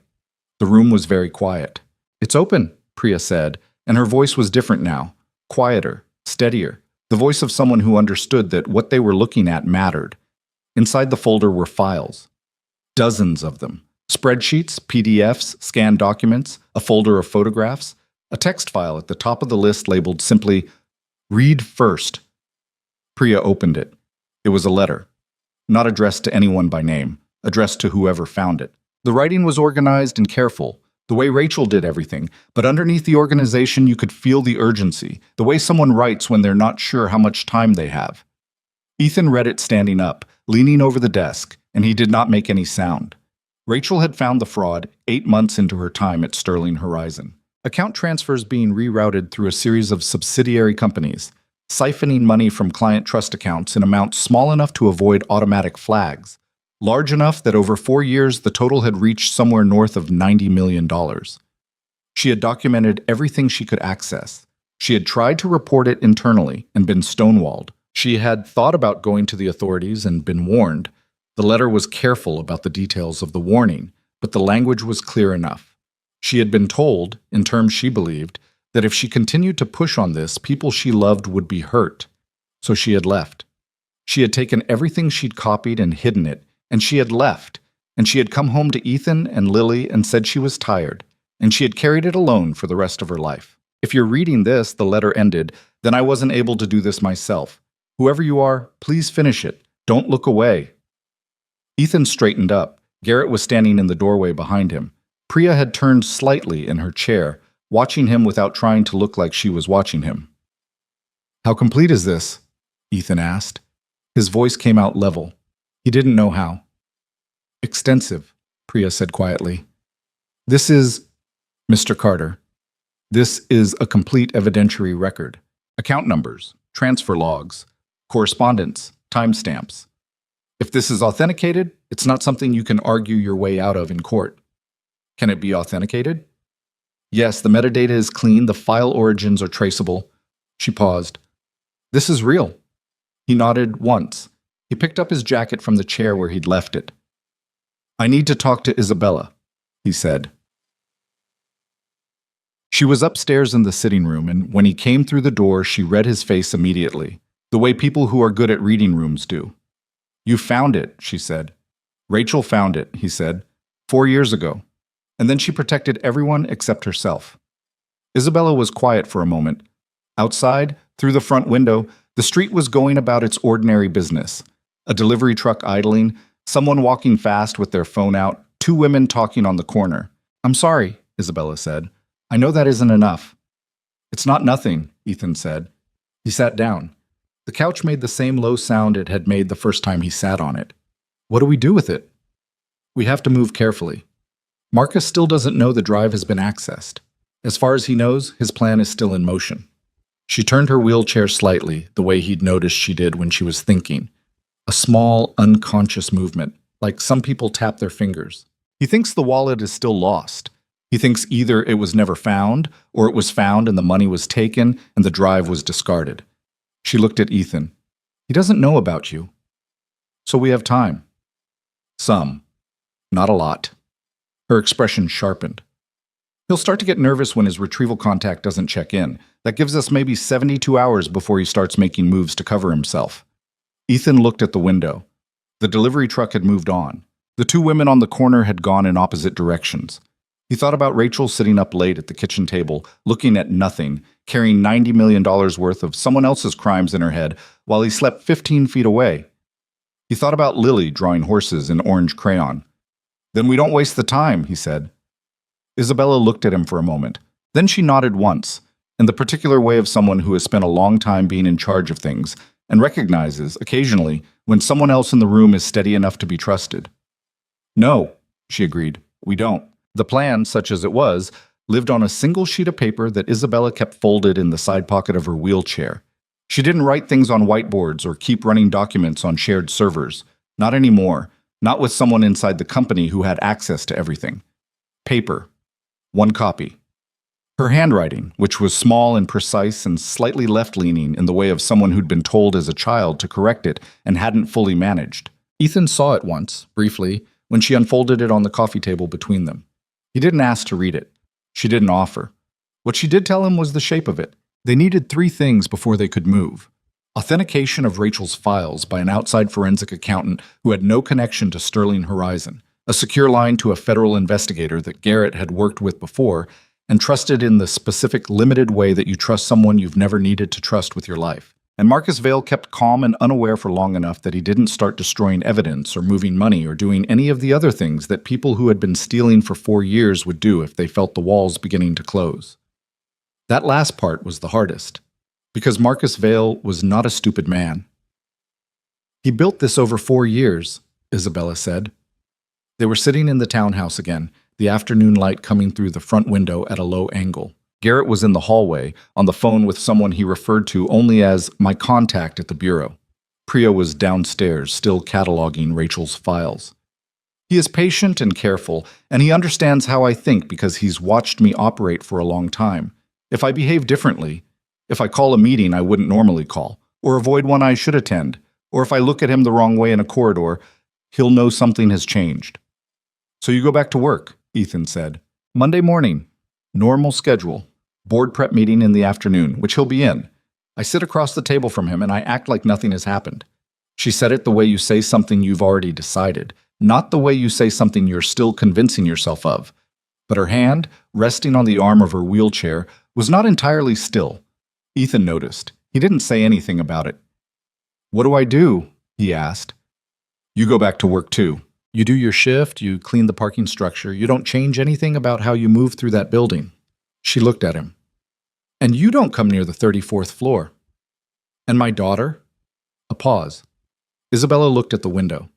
The room was very quiet. "It's open," Priya said, and her voice was different now, quieter, steadier. the voice of someone who understood that what they were looking at mattered. Inside the folder were files. Dozens of them. Spreadsheets, PDFs, scanned documents, a folder of photographs, a text file at the top of the list labeled simply, "Read first." Priya opened it. It was a letter, not addressed to anyone by name, addressed to whoever found it. The writing was organized and careful, the way Rachel did everything, but underneath the organization you could feel the urgency, the way someone writes when they're not sure how much time they have. Ethan read it standing up, leaning over the desk, and he did not make any sound. Rachel had found the fraud 8 months into her time at Sterling Horizon. Account transfers being rerouted through a series of subsidiary companies, siphoning money from client trust accounts in amounts small enough to avoid automatic flags, large enough that over 4 years the total had reached somewhere north of $90 million. She had documented everything she could access. She had tried to report it internally and been stonewalled. She had thought about going to the authorities and been warned. The letter was careful about the details of the warning, but the language was clear enough. She had been told, in terms she believed, that if she continued to push on this, people she loved would be hurt. So she had left. She had taken everything she'd copied and hidden it, and she had left. And she had come home to Ethan and Lily and said she was tired, and she had carried it alone for the rest of her life. If you're reading this, the letter ended, then I wasn't able to do this myself. Whoever you are, please finish it. Don't look away. Ethan straightened up. Garrett was standing in the doorway behind him. Priya had turned slightly in her chair, watching him without trying to look like she was watching him. "How complete is this?" Ethan asked. His voice came out level. He didn't know how. "Extensive," Priya said quietly. "This is, Mr. Carter, this is a complete evidentiary record. Account numbers, transfer logs, correspondence, timestamps. If this is authenticated, it's not something you can argue your way out of in court." "Can it be authenticated?" "Yes, the metadata is clean, the file origins are traceable." She paused. "This is real." He nodded once. He picked up his jacket from the chair where he'd left it. "I need to talk to Isabella," he said. She was upstairs in the sitting room, and when he came through the door, she read his face immediately, the way people who are good at reading rooms do. "You found it," she said. "Rachel found it," he said, 4 years ago. And then she protected everyone except herself. Isabella was quiet for a moment. Outside, through the front window, the street was going about its ordinary business. A delivery truck idling, someone walking fast with their phone out, 2 women talking on the corner. "I'm sorry," Isabella said. "I know that isn't enough." "It's not nothing," Ethan said. He sat down. The couch made the same low sound it had made the first time he sat on it. "What do we do with it?" "We have to move carefully. Marcus still doesn't know the drive has been accessed. As far as he knows, his plan is still in motion." She turned her wheelchair slightly, the way he'd noticed she did when she was thinking. A small, unconscious movement, like some people tap their fingers. He thinks the wallet is still lost. He thinks either it was never found, or it was found and the money was taken and the drive was discarded. She looked at Ethan. "He doesn't know about you. So we have time." "Some. Not a lot." Her expression sharpened. "He'll start to get nervous when his retrieval contact doesn't check in. That gives us maybe 72 hours before he starts making moves to cover himself." Ethan looked at the window. The delivery truck had moved on. The 2 women on the corner had gone in opposite directions. He thought about Rachel sitting up late at the kitchen table, looking at nothing, carrying $90 million worth of someone else's crimes in her head while he slept 15 feet away. He thought about Lily drawing horses in orange crayon. "Then we don't waste the time," he said. Isabella looked at him for a moment. Then she nodded once, in the particular way of someone who has spent a long time being in charge of things and recognizes, occasionally, when someone else in the room is steady enough to be trusted. "No," she agreed, "we don't." The plan, such as it was, lived on a single sheet of paper that Isabella kept folded in the side pocket of her wheelchair. She didn't write things on whiteboards or keep running documents on shared servers. Not anymore. Not with someone inside the company who had access to everything. Paper. 1 copy. Her handwriting, which was small and precise and slightly left-leaning in the way of someone who'd been told as a child to correct it and hadn't fully managed. Ethan saw it once, briefly, when she unfolded it on the coffee table between them. He didn't ask to read it. She didn't offer. What she did tell him was the shape of it. They needed 3 things before they could move. Authentication of Rachel's files by an outside forensic accountant who had no connection to Sterling Horizon, a secure line to a federal investigator that Garrett had worked with before and trusted in the specific, limited way that you trust someone you've never needed to trust with your life. And Marcus Vale kept calm and unaware for long enough that he didn't start destroying evidence or moving money or doing any of the other things that people who had been stealing for 4 years would do if they felt the walls beginning to close. That last part was the hardest, because Marcus Vale was not a stupid man. He built this over 4 years, Isabella said. They were sitting in the townhouse again, the afternoon light coming through the front window at a low angle. Garrett was in the hallway, on the phone with someone he referred to only as my contact at the bureau. Priya was downstairs, still cataloging Rachel's files. He is patient and careful, and he understands how I think because he's watched me operate for a long time. If I behave differently, if I call a meeting I wouldn't normally call, or avoid one I should attend, or if I look at him the wrong way in a corridor, he'll know something has changed. So you go back to work, Ethan said. Monday morning. Normal schedule. Board prep meeting in the afternoon, which he'll be in. I sit across the table from him and I act like nothing has happened. She said it the way you say something you've already decided, not the way you say something you're still convincing yourself of. But her hand, resting on the arm of her wheelchair, was not entirely still. Ethan noticed. He didn't say anything about it. What do I do? He asked. You go back to work too. You do your shift, you clean the parking structure, you don't change anything about how you move through that building. She looked at him. And you don't come near the 34th floor. And my daughter? A pause. Isabella looked at the window.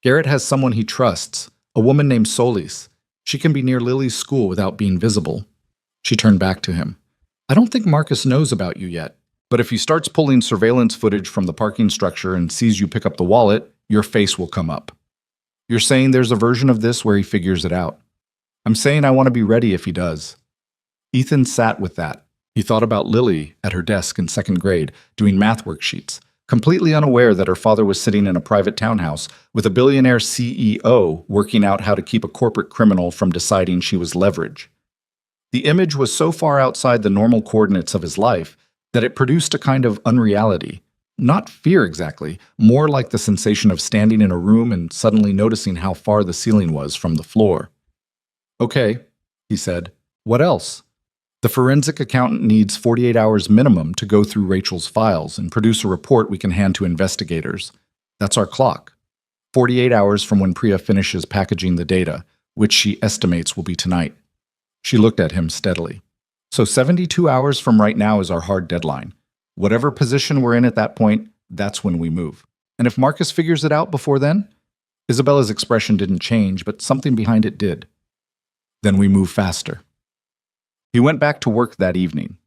Garrett has someone he trusts, a woman named Solis. She can be near Lily's school without being visible. She turned back to him. I don't think Marcus knows about you yet, but if he starts pulling surveillance footage from the parking structure and sees you pick up the wallet, your face will come up. You're saying there's a version of this where he figures it out. I'm saying I want to be ready if he does. Ethan sat with that. He thought about Lily at her desk in 2nd grade, doing math worksheets, completely unaware that her father was sitting in a private townhouse with a billionaire CEO working out how to keep a corporate criminal from deciding she was leverage. The image was so far outside the normal coordinates of his life that it produced a kind of unreality. Not fear exactly, more like the sensation of standing in a room and suddenly noticing how far the ceiling was from the floor. Okay, he said. What else? The forensic accountant needs 48 hours minimum to go through Rachel's files and produce a report we can hand to investigators. That's our clock. 48 hours from when Priya finishes packaging the data, which she estimates will be tonight. She looked at him steadily. So 72 hours from right now is our hard deadline. Whatever position we're in at that point, that's when we move. And if Marcus figures it out before then? Isabella's expression didn't change, but something behind it did. Then we move faster. He went back to work that evening.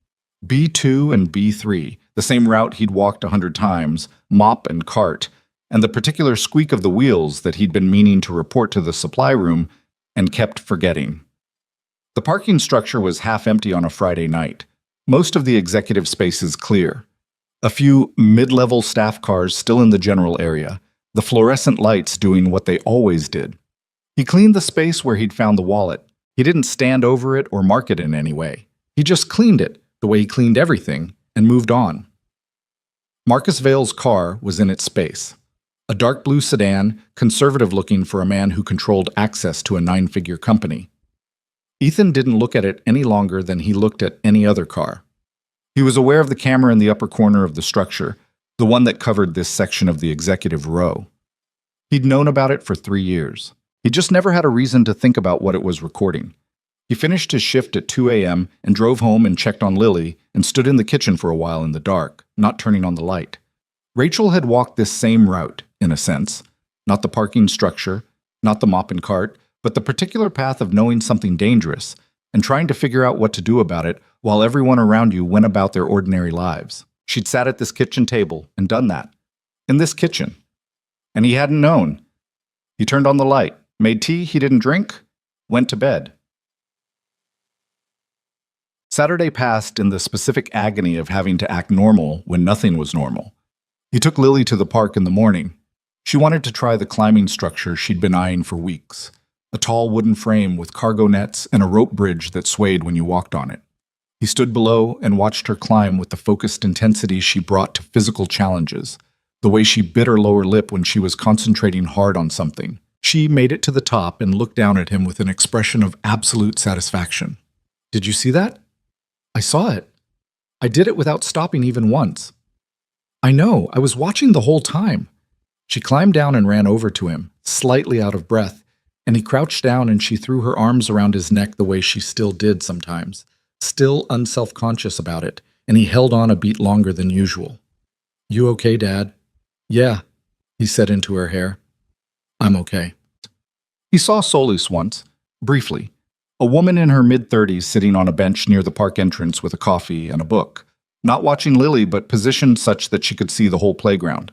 B2 and B3, the same route he'd walked 100 times, mop and cart, and the particular squeak of the wheels that he'd been meaning to report to the supply room and kept forgetting. The parking structure was half empty on a Friday night. Most of the executive spaces clear. A few mid-level staff cars still in the general area, the fluorescent lights doing what they always did. He cleaned the space where he'd found the wallet. He didn't stand over it or mark it in any way. He just cleaned it, the way he cleaned everything, and moved on. Marcus Vale's car was in its space. A dark blue sedan, conservative-looking for a man who controlled access to a 9-figure company. Ethan didn't look at it any longer than he looked at any other car. He was aware of the camera in the upper corner of the structure, the one that covered this section of the executive row. He'd known about it for 3 years. He just never had a reason to think about what it was recording. He finished his shift at 2 a.m. and drove home and checked on Lily and stood in the kitchen for a while in the dark, not turning on the light. Rachel had walked this same route, in a sense. Not the parking structure, not the mop and cart, but the particular path of knowing something dangerous and trying to figure out what to do about it while everyone around you went about their ordinary lives. She'd sat at this kitchen table and done that. In this kitchen. And he hadn't known. He turned on the light, made tea he didn't drink, went to bed. Saturday passed in the specific agony of having to act normal when nothing was normal. He took Lily to the park in the morning. She wanted to try the climbing structure she'd been eyeing for weeks. A tall wooden frame with cargo nets and a rope bridge that swayed when you walked on it. He stood below and watched her climb with the focused intensity she brought to physical challenges, the way she bit her lower lip when she was concentrating hard on something. She made it to the top and looked down at him with an expression of absolute satisfaction. "Did you see that?" "I saw it. I did it without stopping even once." "I know, I was watching the whole time." She climbed down and ran over to him, slightly out of breath, and he crouched down and she threw her arms around his neck the way she still did sometimes, still unself-conscious about it, and he held on a beat longer than usual. "You okay, Dad?" "Yeah," he said into her hair. "I'm okay." He saw Solus once, briefly, a woman in her mid-30s sitting on a bench near the park entrance with a coffee and a book, not watching Lily but positioned such that she could see the whole playground.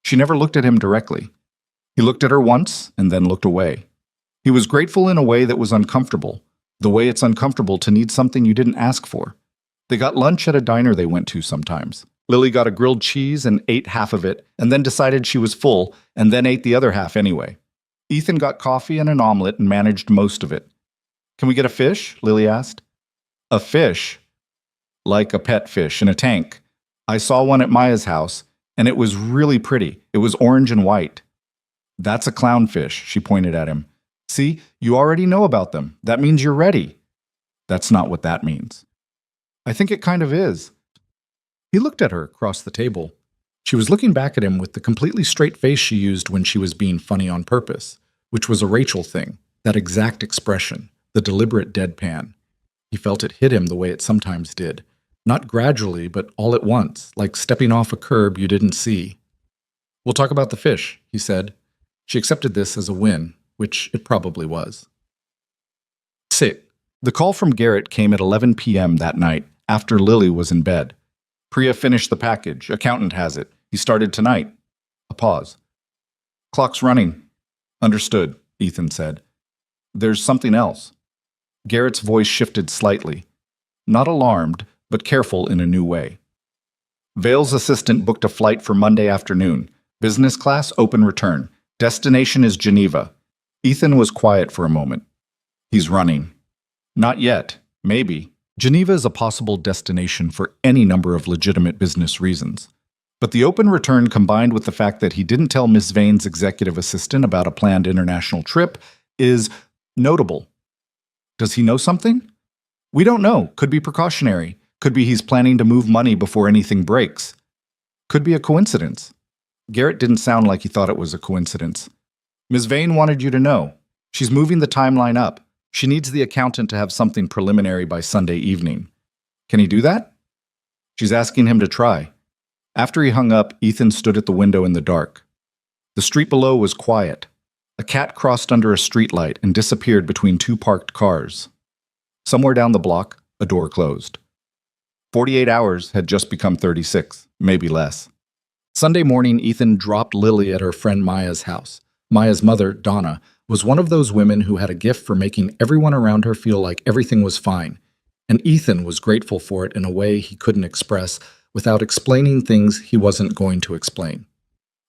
She never looked at him directly. He looked at her once and then looked away. He was grateful in a way that was uncomfortable, the way it's uncomfortable to need something you didn't ask for. They got lunch at a diner they went to sometimes. Lily got a grilled cheese and ate half of it, and then decided she was full, and then ate the other half anyway. Ethan got coffee and an omelet and managed most of it. "Can we get a fish?" Lily asked. "A fish?" "Like a pet fish in a tank. I saw one at Maya's house, and it was really pretty. It was orange and white." "That's a clownfish," she pointed at him. "See, you already know about them. That means you're ready." "That's not what that means." "I think it kind of is." He looked at her across the table. She was looking back at him with the completely straight face she used when she was being funny on purpose, which was a Rachel thing, that exact expression, the deliberate deadpan. He felt it hit him the way it sometimes did, not gradually, but all at once, like stepping off a curb you didn't see. "We'll talk about the fish," he said. She accepted this as a win, which it probably was. Sit. The call from Garrett came at 11 p.m. that night, after Lily was in bed. "Priya finished the package. Accountant has it. He started tonight." A pause. "Clock's running." "Understood," Ethan said. "There's something else." Garrett's voice shifted slightly. Not alarmed, but careful in a new way. "Vale's assistant booked a flight for Monday afternoon. Business class, open return. Destination is Geneva." Ethan was quiet for a moment. "He's running." "Not yet. Maybe." Geneva is a possible destination for any number of legitimate business reasons. But the open return combined with the fact that he didn't tell Miss Vane's executive assistant about a planned international trip is notable. Does he know something? We don't know. Could be precautionary. Could be he's planning to move money before anything breaks. Could be a coincidence. Garrett didn't sound like he thought it was a coincidence. "Ms. Vane wanted you to know. She's moving the timeline up. She needs the accountant to have something preliminary by Sunday evening. Can he do that?" She's asking him to try. After he hung up, Ethan stood at the window in the dark. The street below was quiet. A cat crossed under a streetlight and disappeared between two parked cars. Somewhere down the block, a door closed. 48 hours had just become 36, maybe less. Sunday morning, Ethan dropped Lily at her friend Maya's house. Maya's mother, Donna, was one of those women who had a gift for making everyone around her feel like everything was fine, and Ethan was grateful for it in a way he couldn't express without explaining things he wasn't going to explain.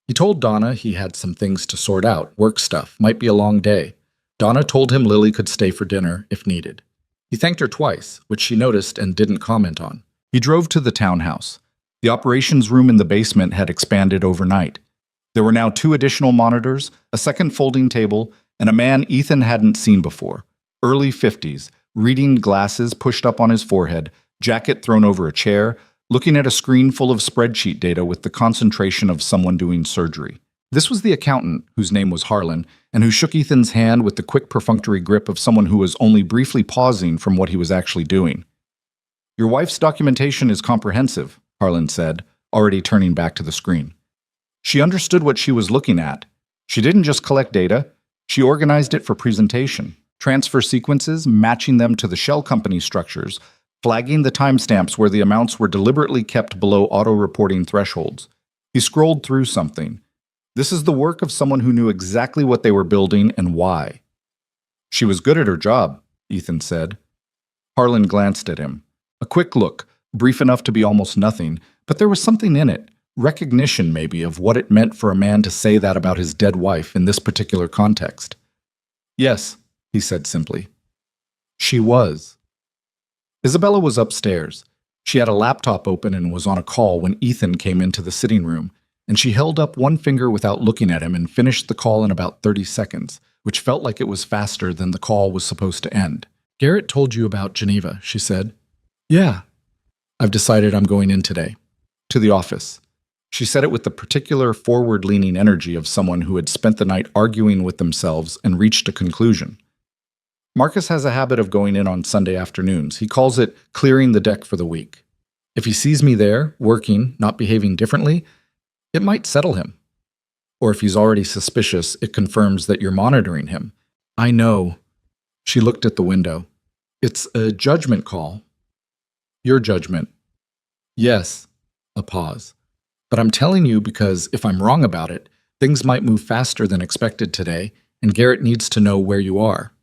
He told Donna he had some things to sort out, work stuff, might be a long day. Donna told him Lily could stay for dinner if needed. He thanked her twice, which she noticed and didn't comment on. He drove to the townhouse. The operations room in the basement had expanded overnight. There were now 2 additional monitors, a second folding table, and a man Ethan hadn't seen before, early 50s, reading glasses pushed up on his forehead, jacket thrown over a chair, looking at a screen full of spreadsheet data with the concentration of someone doing surgery. This was the accountant, whose name was Harlan, and who shook Ethan's hand with the quick perfunctory grip of someone who was only briefly pausing from what he was actually doing. "Your wife's documentation is comprehensive," Harlan said, already turning back to the screen. She understood what she was looking at. She didn't just collect data. She organized it for presentation, transfer sequences, matching them to the shell company structures, flagging the timestamps where the amounts were deliberately kept below auto-reporting thresholds. He scrolled through something. This is the work of someone who knew exactly what they were building and why. "She was good at her job," Ethan said. Harlan glanced at him. A quick look, brief enough to be almost nothing, but there was something in it. Recognition, maybe, of what it meant for a man to say that about his dead wife in this particular context. "Yes," he said simply. "She was." Isabella was upstairs. She had a laptop open and was on a call when Ethan came into the sitting room, and she held up one finger without looking at him and finished the call in about 30 seconds, which felt like it was faster than the call was supposed to end. "Garrett told you about Geneva," she said. "Yeah. I've decided I'm going in today. To the office." She said it with the particular forward-leaning energy of someone who had spent the night arguing with themselves and reached a conclusion. Marcus has a habit of going in on Sunday afternoons. He calls it clearing the deck for the week. If he sees me there, working, not behaving differently, it might settle him. Or if he's already suspicious, it confirms that you're monitoring him. "I know." She looked at the window. "It's a judgment call." "Your judgment." "Yes." A pause. "But I'm telling you because if I'm wrong about it, things might move faster than expected today, and Garrett needs to know where you are."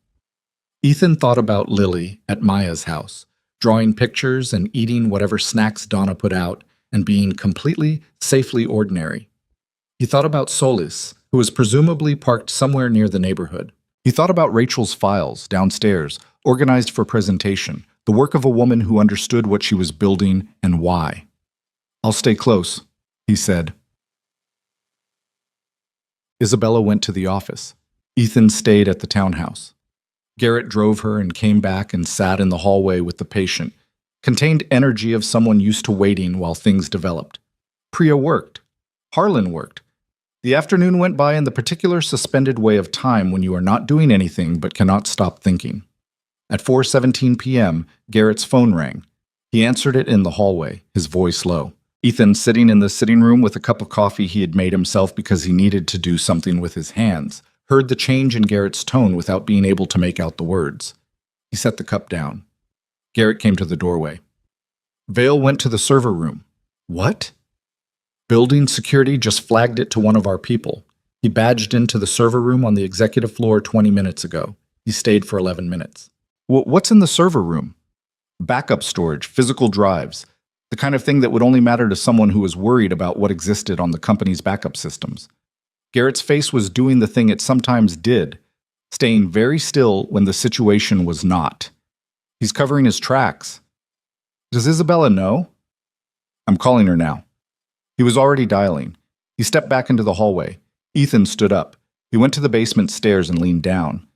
Ethan thought about Lily at Maya's house, drawing pictures and eating whatever snacks Donna put out, and being completely, safely ordinary. He thought about Solis, who was presumably parked somewhere near the neighborhood. He thought about Rachel's files, downstairs, organized for presentation, the work of a woman who understood what she was building and why. "I'll stay close," he said. Isabella went to the office. Ethan stayed at the townhouse. Garrett drove her and came back and sat in the hallway with the patient, contained energy of someone used to waiting while things developed. Priya worked. Harlan worked. The afternoon went by in the particular suspended way of time when you are not doing anything but cannot stop thinking. At 4:17 p.m., Garrett's phone rang. He answered it in the hallway, his voice low. Ethan, sitting in the sitting room with a cup of coffee he had made himself because he needed to do something with his hands, heard the change in Garrett's tone without being able to make out the words. He set the cup down. Garrett came to the doorway. "Vale went to the server room." "What?" "Building security just flagged it to one of our people. He badged into the server room on the executive floor 20 minutes ago. He stayed for 11 minutes. What's in the server room?" "Backup storage, physical drives. The kind of thing that would only matter to someone who was worried about what existed on the company's backup systems." Garrett's face was doing the thing it sometimes did, staying very still when the situation was not. "He's covering his tracks." "Does Isabella know?" "I'm calling her now." He was already dialing. He stepped back into the hallway. Ethan stood up. He went to the basement stairs and leaned down.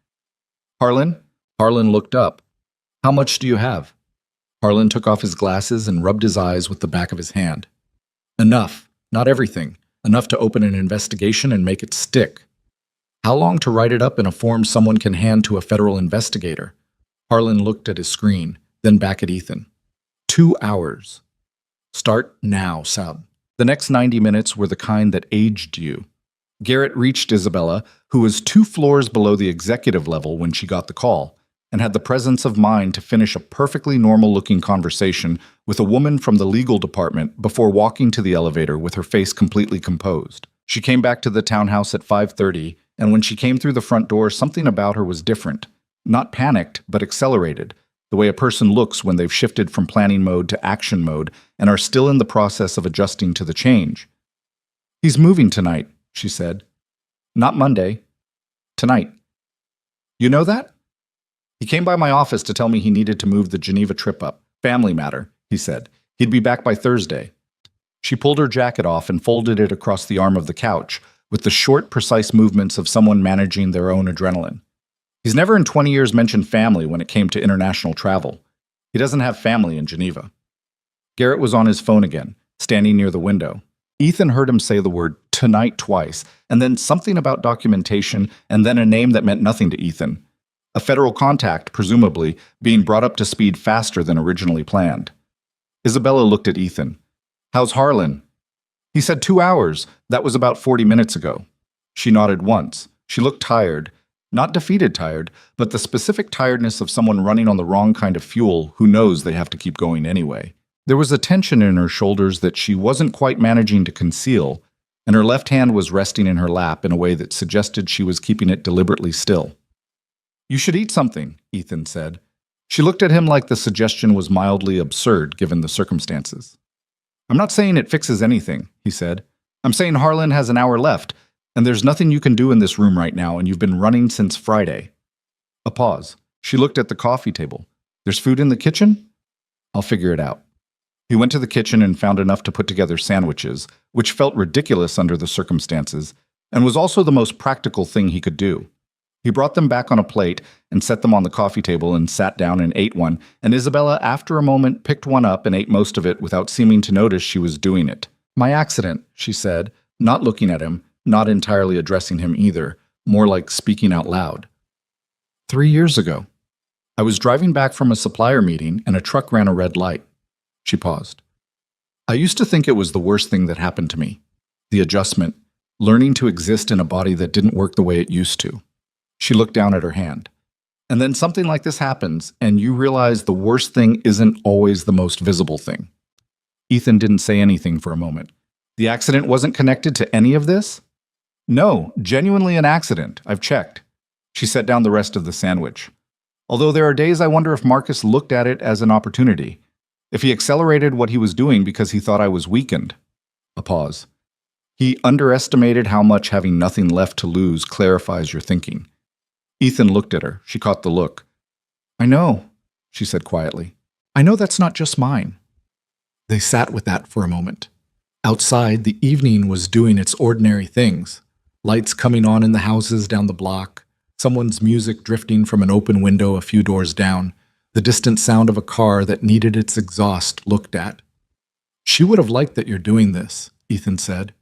"Harlan?" Harlan looked up. "How much do you have?" Harlan took off his glasses and rubbed his eyes with the back of his hand. "Enough. Not everything. Enough to open an investigation and make it stick." "How long to write it up in a form someone can hand to a federal investigator?" Harlan looked at his screen, then back at Ethan. 2 hours. "Start now, Sab." The next 90 minutes were the kind that aged you. Garrett reached Isabella, who was 2 floors below the executive level when she got the call, and had the presence of mind to finish a perfectly normal-looking conversation with a woman from the legal department before walking to the elevator with her face completely composed. She came back to the townhouse at 5:30, and when she came through the front door, something about her was different. Not panicked, but accelerated, the way a person looks when they've shifted from planning mode to action mode and are still in the process of adjusting to the change. "He's moving tonight," she said. "Not Monday. Tonight." "You know that?" "He came by my office to tell me he needed to move the Geneva trip up. Family matter," he said. "He'd be back by Thursday." She pulled her jacket off and folded it across the arm of the couch, with the short, precise movements of someone managing their own adrenaline. "He's never in 20 years mentioned family when it came to international travel. He doesn't have family in Geneva." Garrett was on his phone again, standing near the window. Ethan heard him say the word "tonight" twice, and then something about documentation, and then a name that meant nothing to Ethan. A federal contact, presumably, being brought up to speed faster than originally planned. Isabella looked at Ethan. "How's Harlan?" "He said 2 hours. That was about 40 minutes ago." She nodded once. She looked tired. Not defeated tired, but the specific tiredness of someone running on the wrong kind of fuel who knows they have to keep going anyway. There was a tension in her shoulders that she wasn't quite managing to conceal, and her left hand was resting in her lap in a way that suggested she was keeping it deliberately still. "You should eat something," Ethan said. She looked at him like the suggestion was mildly absurd given the circumstances. "I'm not saying it fixes anything," he said. "I'm saying Harlan has an hour left, and there's nothing you can do in this room right now, and you've been running since Friday." A pause. She looked at the coffee table. "There's food in the kitchen?" I'll figure it out. He went to the kitchen and found enough to put together sandwiches, which felt ridiculous under the circumstances, and was also the most practical thing he could do. He brought them back on a plate and set them on the coffee table and sat down and ate one, and Isabella, after a moment, picked one up and ate most of it without seeming to notice she was doing it. "My accident," she said, not looking at him, not entirely addressing him either, more like speaking out loud. 3 years ago. I was driving back from a supplier meeting and a truck ran a red light. She paused. I used to think it was the worst thing that happened to me. The adjustment, learning to exist in a body that didn't work the way it used to. She looked down at her hand. And then something like this happens, and you realize the worst thing isn't always the most visible thing. Ethan didn't say anything for a moment. The accident wasn't connected to any of this? No, genuinely an accident. I've checked. She set down the rest of the sandwich. Although there are days I wonder if Marcus looked at it as an opportunity. If he accelerated what he was doing because he thought I was weakened. A pause. He underestimated how much having nothing left to lose clarifies your thinking. Ethan looked at her. She caught the look. I know, she said quietly. I know that's not just mine. They sat with that for a moment. Outside, the evening was doing its ordinary things. Lights coming on in the houses down the block, someone's music drifting from an open window a few doors down, the distant sound of a car that needed its exhaust looked at. She would have liked that you're doing this, Ethan said.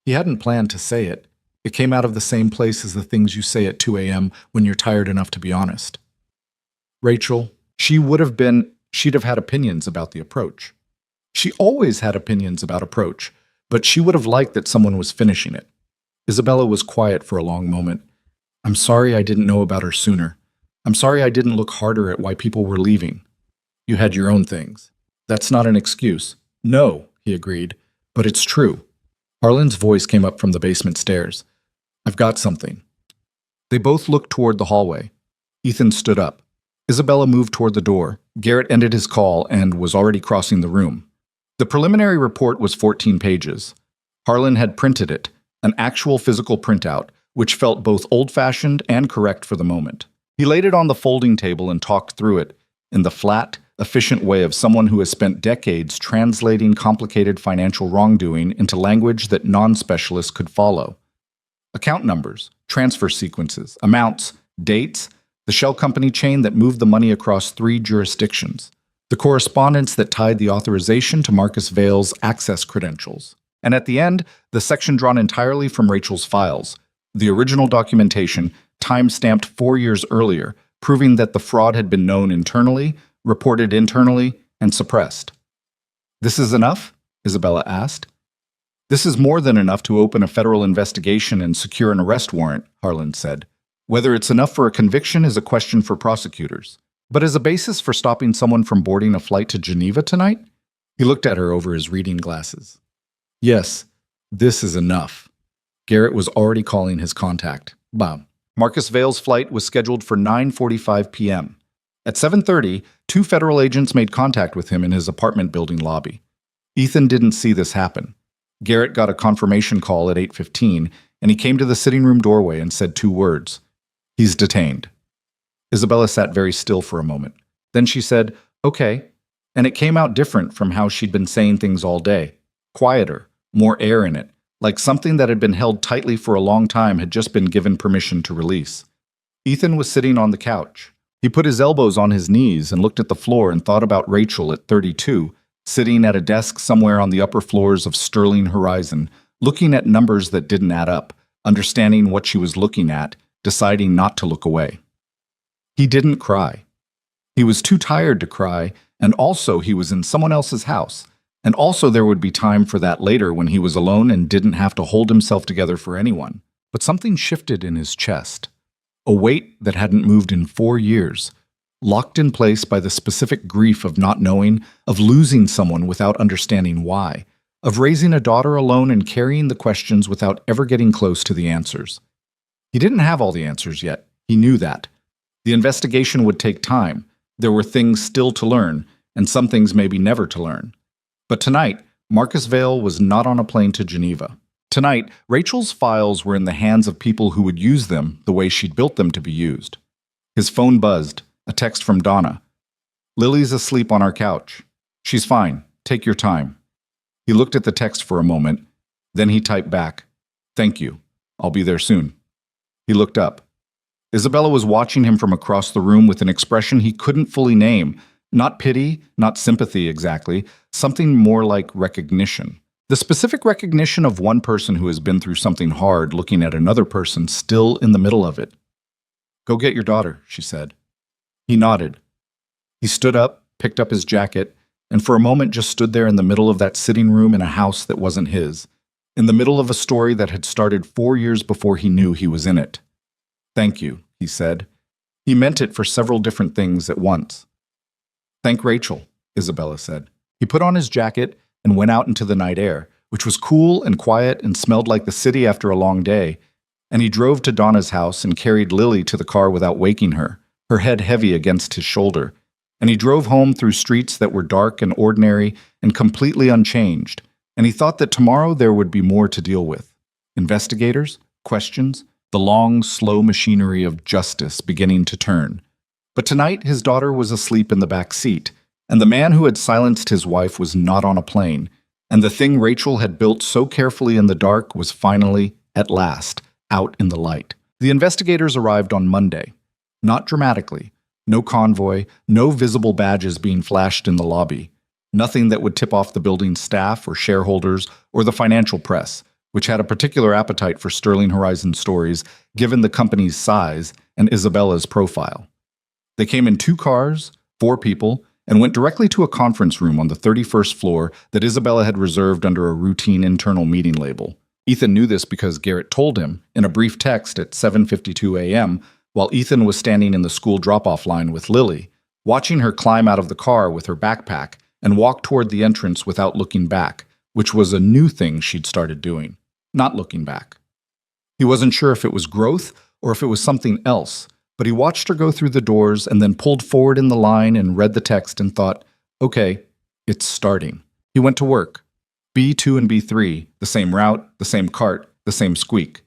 He hadn't planned to say it. It came out of the same place as the things you say at 2 a.m. when you're tired enough to be honest. Rachel, she'd have had opinions about the approach. She always had opinions about approach, but she would have liked that someone was finishing it. Isabella was quiet for a long moment. I'm sorry I didn't know about her sooner. I'm sorry I didn't look harder at why people were leaving. You had your own things. That's not an excuse. No, he agreed, but it's true. Harlan's voice came up from the basement stairs. I've got something. They both looked toward the hallway. Ethan stood up. Isabella moved toward the door. Garrett ended his call and was already crossing the room. The preliminary report was 14 pages. Harlan had printed it, an actual physical printout, which felt both old-fashioned and correct for the moment. He laid it on the folding table and talked through it, in the flat, efficient way of someone who has spent decades translating complicated financial wrongdoing into language that non-specialists could follow. Account numbers, transfer sequences, amounts, dates, the shell company chain that moved the money across 3 jurisdictions, the correspondence that tied the authorization to Marcus Vale's access credentials, and at the end, the section drawn entirely from Rachel's files, the original documentation, time-stamped 4 years earlier, proving that the fraud had been known internally, reported internally, and suppressed. This is enough? Isabella asked. This is more than enough to open a federal investigation and secure an arrest warrant, Harlan said. Whether it's enough for a conviction is a question for prosecutors. But as a basis for stopping someone from boarding a flight to Geneva tonight? He looked at her over his reading glasses. Yes, this is enough. Garrett was already calling his contact, Bob. Marcus Vale's flight was scheduled for 9:45 p.m. At 7:30, 2 federal agents made contact with him in his apartment building lobby. Ethan didn't see this happen. Garrett got a confirmation call at 8:15, and he came to the sitting room doorway and said 2 words. He's detained. Isabella sat very still for a moment. Then she said, okay, and it came out different from how she'd been saying things all day. Quieter, more air in it, like something that had been held tightly for a long time had just been given permission to release. Ethan was sitting on the couch. He put his elbows on his knees and looked at the floor and thought about Rachel at 32, sitting at a desk somewhere on the upper floors of Sterling Horizon, looking at numbers that didn't add up, understanding what she was looking at, deciding not to look away. He didn't cry. He was too tired to cry, and also he was in someone else's house, and also there would be time for that later when he was alone and didn't have to hold himself together for anyone. But something shifted in his chest, a weight that hadn't moved in 4 years, locked in place by the specific grief of not knowing, of losing someone without understanding why, of raising a daughter alone and carrying the questions without ever getting close to the answers. He didn't have all the answers yet. He knew that. The investigation would take time. There were things still to learn, and some things maybe never to learn. But tonight, Marcus Vale was not on a plane to Geneva. Tonight, Rachel's files were in the hands of people who would use them the way she'd built them to be used. His phone buzzed, a text from Donna. Lily's asleep on our couch. She's fine. Take your time. He looked at the text for a moment. Then he typed back, "Thank you. I'll be there soon." He looked up. Isabella was watching him from across the room with an expression he couldn't fully name. Not pity, not sympathy exactly, something more like recognition. The specific recognition of one person who has been through something hard looking at another person still in the middle of it. "Go get your daughter," she said. He nodded. He stood up, picked up his jacket, and for a moment just stood there in the middle of that sitting room in a house that wasn't his, in the middle of a story that had started 4 years before he knew he was in it. "Thank you," he said. He meant it for several different things at once. "Thank Rachel," Isabella said. He put on his jacket and went out into the night air, which was cool and quiet and smelled like the city after a long day, and he drove to Donna's house and carried Lily to the car without waking her, her head heavy against his shoulder. And he drove home through streets that were dark and ordinary and completely unchanged, and he thought that tomorrow there would be more to deal with. Investigators, questions, the long, slow machinery of justice beginning to turn. But tonight his daughter was asleep in the back seat, and the man who had silenced his wife was not on a plane, and the thing Rachel had built so carefully in the dark was finally, at last, out in the light. The investigators arrived on Monday. Not dramatically. No convoy, no visible badges being flashed in the lobby. Nothing that would tip off the building's staff or shareholders or the financial press, which had a particular appetite for Sterling Horizon stories given the company's size and Isabella's profile. They came in 2 cars, 4 people, and went directly to a conference room on the 31st floor that Isabella had reserved under a routine internal meeting label. Ethan knew this because Garrett told him in a brief text at 7:52 a.m. while Ethan was standing in the school drop-off line with Lily, watching her climb out of the car with her backpack and walk toward the entrance without looking back, which was a new thing she'd started doing, not looking back. He wasn't sure if it was growth or if it was something else, but he watched her go through the doors and then pulled forward in the line and read the text and thought, okay, it's starting. He went to work. B2 and B3, the same route, the same cart, the same squeak.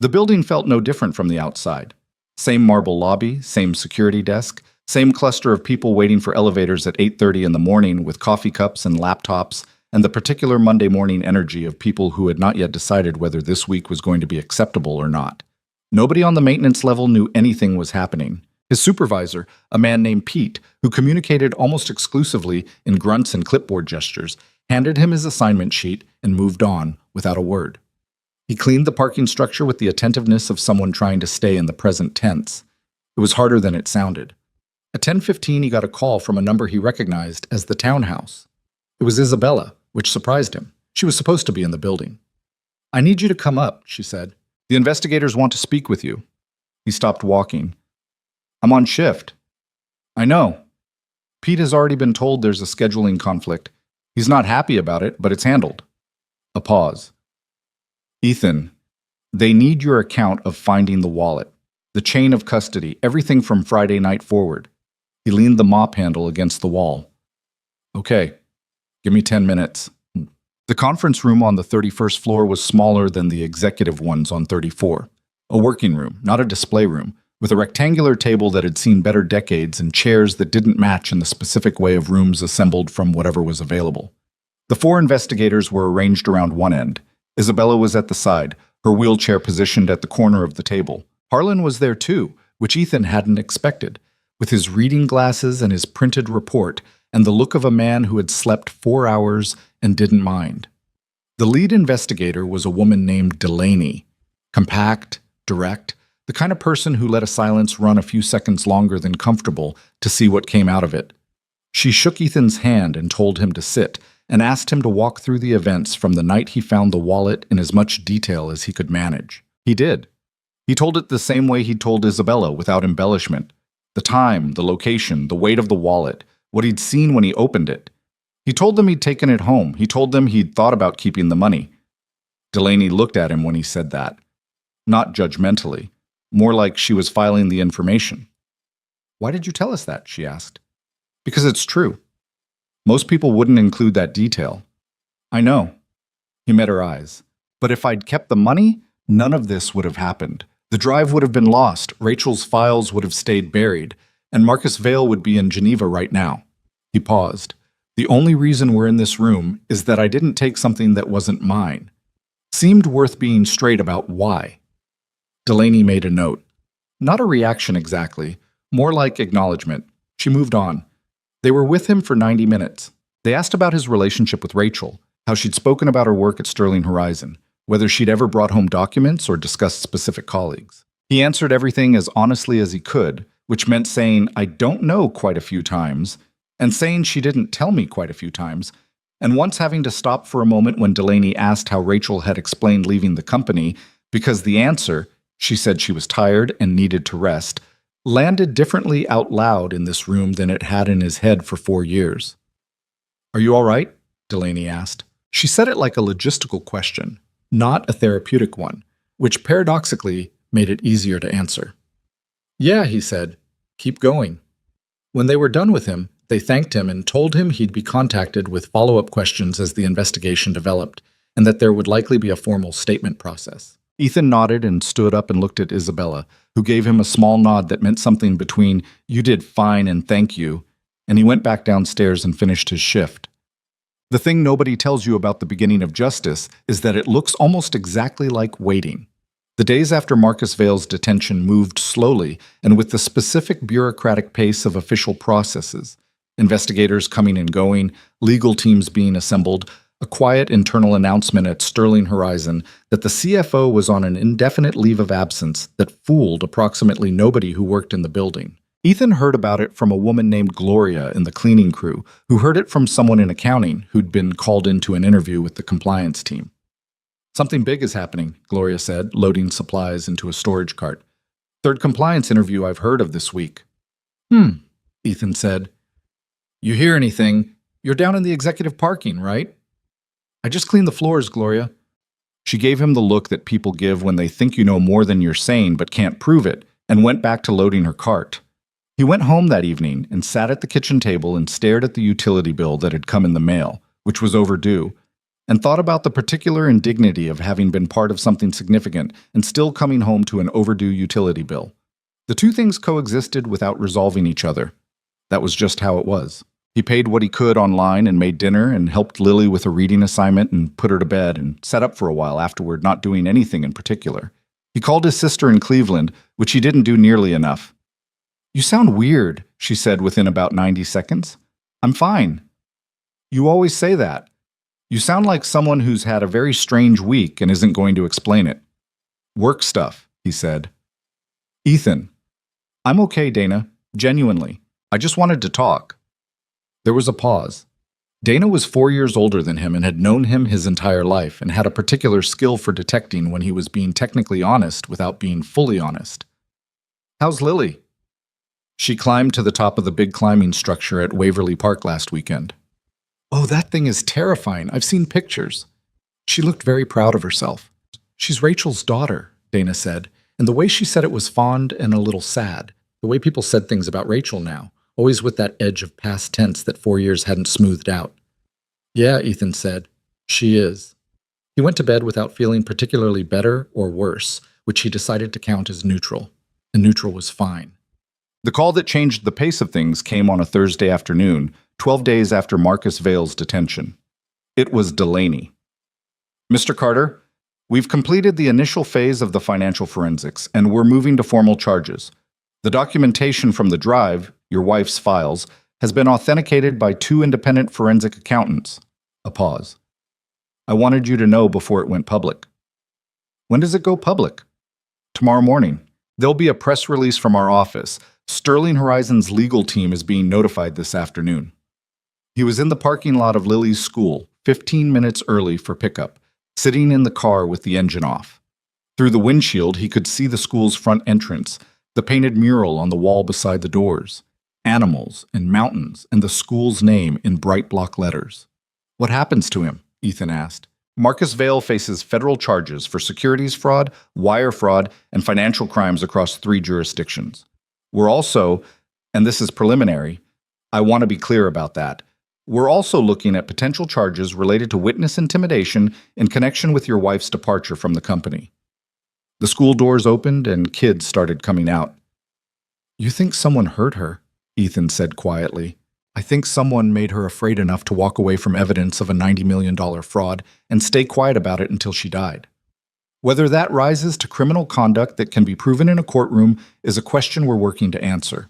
The building felt no different from the outside. Same marble lobby, same security desk, same cluster of people waiting for elevators at 8:30 in the morning with coffee cups and laptops, and the particular Monday morning energy of people who had not yet decided whether this week was going to be acceptable or not. Nobody on the maintenance level knew anything was happening. His supervisor, a man named Pete, who communicated almost exclusively in grunts and clipboard gestures, handed him his assignment sheet and moved on without a word. He cleaned the parking structure with the attentiveness of someone trying to stay in the present tense. It was harder than it sounded. At 10:15, he got a call from a number he recognized as the townhouse. It was Isabella, which surprised him. She was supposed to be in the building. "I need you to come up," she said. "The investigators want to speak with you." He stopped walking. "I'm on shift." "I know. Pete has already been told there's a scheduling conflict. He's not happy about it, but it's handled." A pause. "Ethan, they need your account of finding the wallet, the chain of custody, everything from Friday night forward." He leaned the mop handle against the wall. "Okay, give me 10 minutes. The conference room on the 31st floor was smaller than the executive ones on 34. A working room, not a display room, with a rectangular table that had seen better decades and chairs that didn't match in the specific way of rooms assembled from whatever was available. The 4 investigators were arranged around one end. Isabella was at the side, her wheelchair positioned at the corner of the table. Harlan was there too, which Ethan hadn't expected, with his reading glasses and his printed report, and the look of a man who had slept 4 hours and didn't mind. The lead investigator was a woman named Delaney, compact, direct, the kind of person who let a silence run a few seconds longer than comfortable to see what came out of it. She shook Ethan's hand and told him to sit, and asked him to walk through the events from the night he found the wallet in as much detail as he could manage. He did. He told it the same way he told Isabella, without embellishment. The time, the location, the weight of the wallet, what he'd seen when he opened it. He told them he'd taken it home. He told them he'd thought about keeping the money. Delaney looked at him when he said that. Not judgmentally, more like she was filing the information. "Why did you tell us that?" she asked. "Because it's true. Most people wouldn't include that detail." "I know." He met her eyes. "But if I'd kept the money, none of this would have happened. The drive would have been lost, Rachel's files would have stayed buried, and Marcus Vale would be in Geneva right now." He paused. The only reason we're in this room is that I didn't take something that wasn't mine. Seemed worth being straight about why. Delaney made a note. Not a reaction exactly, more like acknowledgement. She moved on. They were with him for 90 minutes. They asked about his relationship with Rachel, how she'd spoken about her work at Sterling Horizon, whether she'd ever brought home documents or discussed specific colleagues. He answered everything as honestly as he could, which meant saying, "I don't know," quite a few times, and saying she didn't tell me quite a few times, and once having to stop for a moment when Delaney asked how Rachel had explained leaving the company, because the answer, she said she was tired and needed to rest, landed differently out loud in this room than it had in his head for 4 years. "Are you all right?" Delaney asked. She said it like a logistical question, not a therapeutic one, which paradoxically made it easier to answer. "Yeah," he said. "Keep going." When they were done with him, they thanked him and told him he'd be contacted with follow-up questions as the investigation developed, and that there would likely be a formal statement process. Ethan nodded and stood up and looked at Isabella, who gave him a small nod that meant something between "you did fine" and "thank you," and he went back downstairs and finished his shift. The thing nobody tells you about the beginning of justice is that it looks almost exactly like waiting. The days after Marcus Vale's detention moved slowly and with the specific bureaucratic pace of official processes. Investigators coming and going, legal teams being assembled, a quiet internal announcement at Sterling Horizon that the CFO was on an indefinite leave of absence that fooled approximately nobody who worked in the building. Ethan heard about it from a woman named Gloria in the cleaning crew, who heard it from someone in accounting who'd been called into an interview with the compliance team. "Something big is happening," Gloria said, loading supplies into a storage cart. "Third compliance interview I've heard of this week." Ethan said. "You hear anything? You're down in the executive parking, right?" "I just cleaned the floors, Gloria." She gave him the look that people give when they think you know more than you're saying but can't prove it, and went back to loading her cart. He went home that evening and sat at the kitchen table and stared at the utility bill that had come in the mail, which was overdue, and thought about the particular indignity of having been part of something significant and still coming home to an overdue utility bill. The two things coexisted without resolving each other. That was just how it was. He paid what he could online and made dinner and helped Lily with a reading assignment and put her to bed and sat up for a while afterward, not doing anything in particular. He called his sister in Cleveland, which he didn't do nearly enough. "You sound weird," she said within about 90 seconds. "I'm fine." "You always say that. You sound like someone who's had a very strange week and isn't going to explain it." "Work stuff," he said. "Ethan." "I'm okay, Dana. Genuinely. I just wanted to talk." There was a pause. Dana was 4 years older than him and had known him his entire life and had a particular skill for detecting when he was being technically honest without being fully honest. "How's Lily?" "She climbed to the top of the big climbing structure at Waverly Park last weekend." "Oh, that thing is terrifying. I've seen pictures." She looked very proud of herself. "She's Rachel's daughter," Dana said, and the way she said it was fond and a little sad, the way people said things about Rachel now, always with that edge of past tense that 4 years hadn't smoothed out. "Yeah," Ethan said, "she is." He went to bed without feeling particularly better or worse, which he decided to count as neutral, and neutral was fine. The call that changed the pace of things came on a Thursday afternoon, 12 days after Marcus Vale's detention. It was Delaney. "Mr. Carter, we've completed the initial phase of the financial forensics, and we're moving to formal charges. The documentation from the drive, your wife's files, has been authenticated by 2 independent forensic accountants." A pause. "I wanted you to know before it went public." "When does it go public?" "Tomorrow morning. There'll be a press release from our office. Sterling Horizon's legal team is being notified this afternoon." He was in the parking lot of Lily's school, 15 minutes early for pickup, sitting in the car with the engine off. Through the windshield, he could see the school's front entrance, the painted mural on the wall beside the doors, animals and mountains, and the school's name in bright block letters. "What happens to him?" Ethan asked. "Marcus Vale faces federal charges for securities fraud, wire fraud, and financial crimes across 3 jurisdictions. We're also, and this is preliminary, I want to be clear about that, we're also looking at potential charges related to witness intimidation in connection with your wife's departure from the company." The school doors opened and kids started coming out. "You think someone hurt her?" Ethan said quietly. I think someone made her afraid enough to walk away from evidence of a $90 million fraud and stay quiet about it until she died. Whether that rises to criminal conduct that can be proven in a courtroom is a question we're working to answer.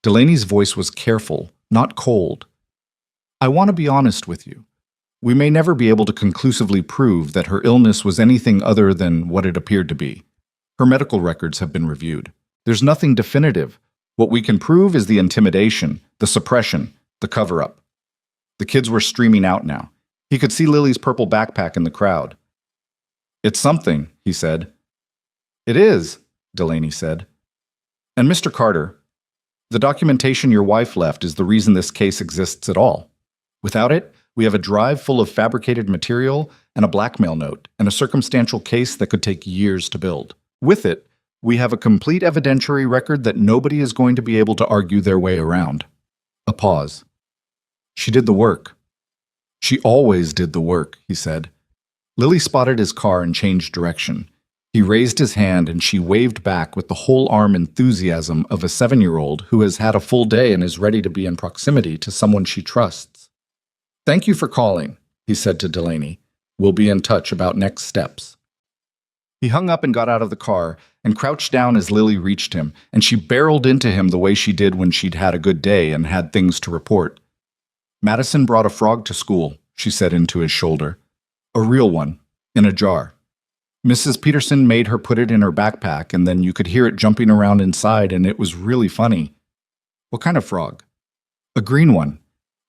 Delaney's voice was careful, not cold. I want to be honest with you. We may never be able to conclusively prove that her illness was anything other than what it appeared to be. Her medical records have been reviewed. There's nothing definitive. What we can prove is the intimidation, the suppression, the cover-up. The kids were streaming out now. He could see Lily's purple backpack in the crowd. It's something, he said. It is, Delaney said. And Mr. Carter, the documentation your wife left is the reason this case exists at all. Without it, we have a drive full of fabricated material and a blackmail note and a circumstantial case that could take years to build. With it, we have a complete evidentiary record that nobody is going to be able to argue their way around. A pause. She did the work. She always did the work, he said. Lily spotted his car and changed direction. He raised his hand and she waved back with the whole-arm enthusiasm of a 7-year-old who has had a full day and is ready to be in proximity to someone she trusts. Thank you for calling, he said to Delaney. We'll be in touch about next steps. He hung up and got out of the car and crouched down as Lily reached him, and she barreled into him the way she did when she'd had a good day and had things to report. Madison brought a frog to school, she said into his shoulder. A real one, in a jar. Mrs. Peterson made her put it in her backpack, and then you could hear it jumping around inside, and it was really funny. What kind of frog? A green one.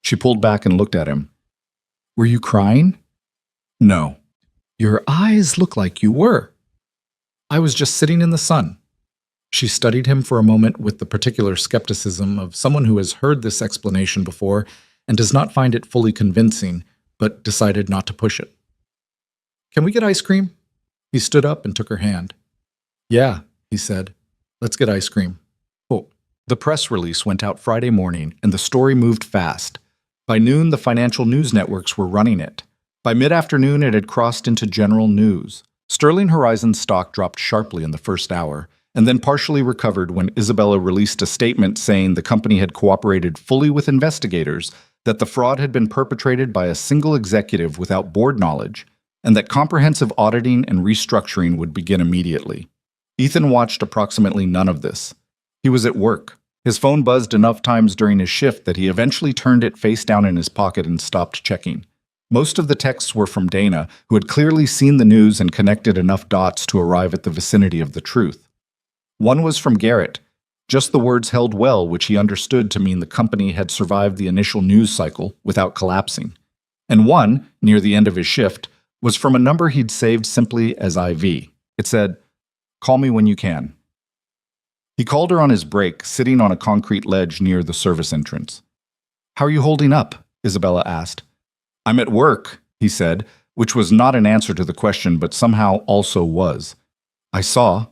She pulled back and looked at him. Were you crying? No. Your eyes look like you were. I was just sitting in the sun. She studied him for a moment with the particular skepticism of someone who has heard this explanation before and does not find it fully convincing, but decided not to push it. Can we get ice cream? He stood up and took her hand. Yeah, he said. Let's get ice cream. Oh. The press release went out Friday morning, and the story moved fast. By noon, the financial news networks were running it. By mid-afternoon, it had crossed into general news. Sterling Horizon's stock dropped sharply in the first hour, and then partially recovered when Isabella released a statement saying the company had cooperated fully with investigators, that the fraud had been perpetrated by a single executive without board knowledge, and that comprehensive auditing and restructuring would begin immediately. Ethan watched approximately none of this. He was at work. His phone buzzed enough times during his shift that he eventually turned it face down in his pocket and stopped checking. Most of the texts were from Dana, who had clearly seen the news and connected enough dots to arrive at the vicinity of the truth. One was from Garrett, just the words held well, which he understood to mean the company had survived the initial news cycle without collapsing. And one, near the end of his shift, was from a number he'd saved simply as IV. It said, "Call me when you can." He called her on his break, sitting on a concrete ledge near the service entrance. "How are you holding up?" Isabella asked. "I'm at work," he said, which was not an answer to the question, but somehow also was. "I saw."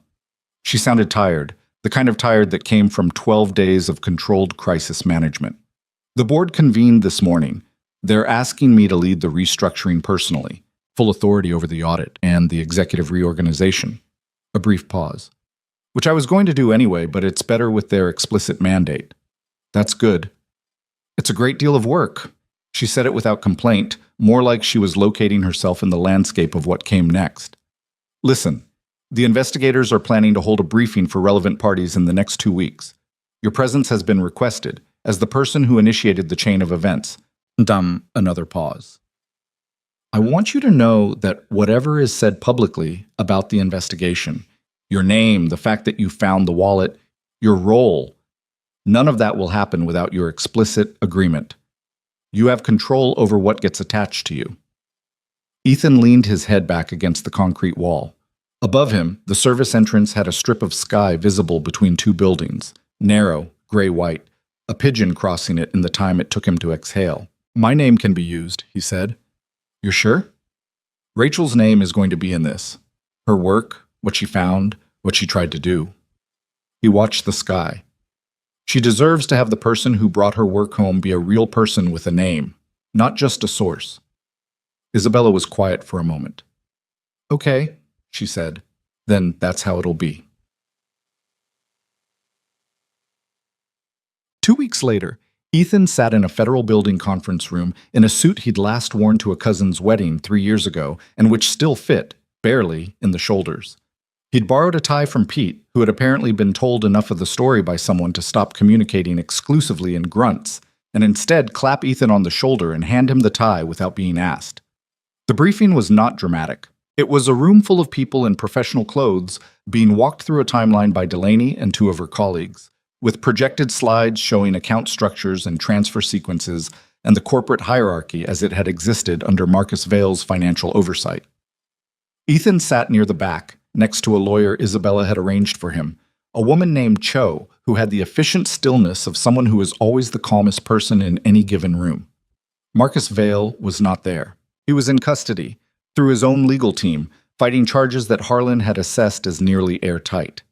She sounded tired, the kind of tired that came from 12 days of controlled crisis management. "The board convened this morning. They're asking me to lead the restructuring personally, full authority over the audit and the executive reorganization." A brief pause. "Which I was going to do anyway, but it's better with their explicit mandate." "That's good." "It's a great deal of work." She said it without complaint, more like she was locating herself in the landscape of what came next. "Listen, the investigators are planning to hold a briefing for relevant parties in the next 2 weeks. Your presence has been requested, as the person who initiated the chain of events." Another pause. "I want you to know that whatever is said publicly about the investigation, your name, the fact that you found the wallet, your role, none of that will happen without your explicit agreement. You have control over what gets attached to you." Ethan leaned his head back against the concrete wall. Above him, the service entrance had a strip of sky visible between two buildings, narrow, gray-white, a pigeon crossing it in the time it took him to exhale. "My name can be used," he said. "You're sure?" "Rachel's name is going to be in this. Her work, what she found, what she tried to do." He watched the sky. "She deserves to have the person who brought her work home be a real person with a name, not just a source." Isabella was quiet for a moment. "Okay," she said. "Then that's how it'll be." 2 weeks later, Ethan sat in a federal building conference room in a suit he'd last worn to a cousin's wedding 3 years ago and which still fit, barely, in the shoulders. He'd borrowed a tie from Pete, who had apparently been told enough of the story by someone to stop communicating exclusively in grunts, and instead clap Ethan on the shoulder and hand him the tie without being asked. The briefing was not dramatic. It was a room full of people in professional clothes being walked through a timeline by Delaney and two of her colleagues, with projected slides showing account structures and transfer sequences and the corporate hierarchy as it had existed under Marcus Vale's financial oversight. Ethan sat near the back, next to a lawyer Isabella had arranged for him, a woman named Cho, who had the efficient stillness of someone who is always the calmest person in any given room. Marcus Vale was not there. He was in custody, through his own legal team, fighting charges that Harlan had assessed as nearly airtight.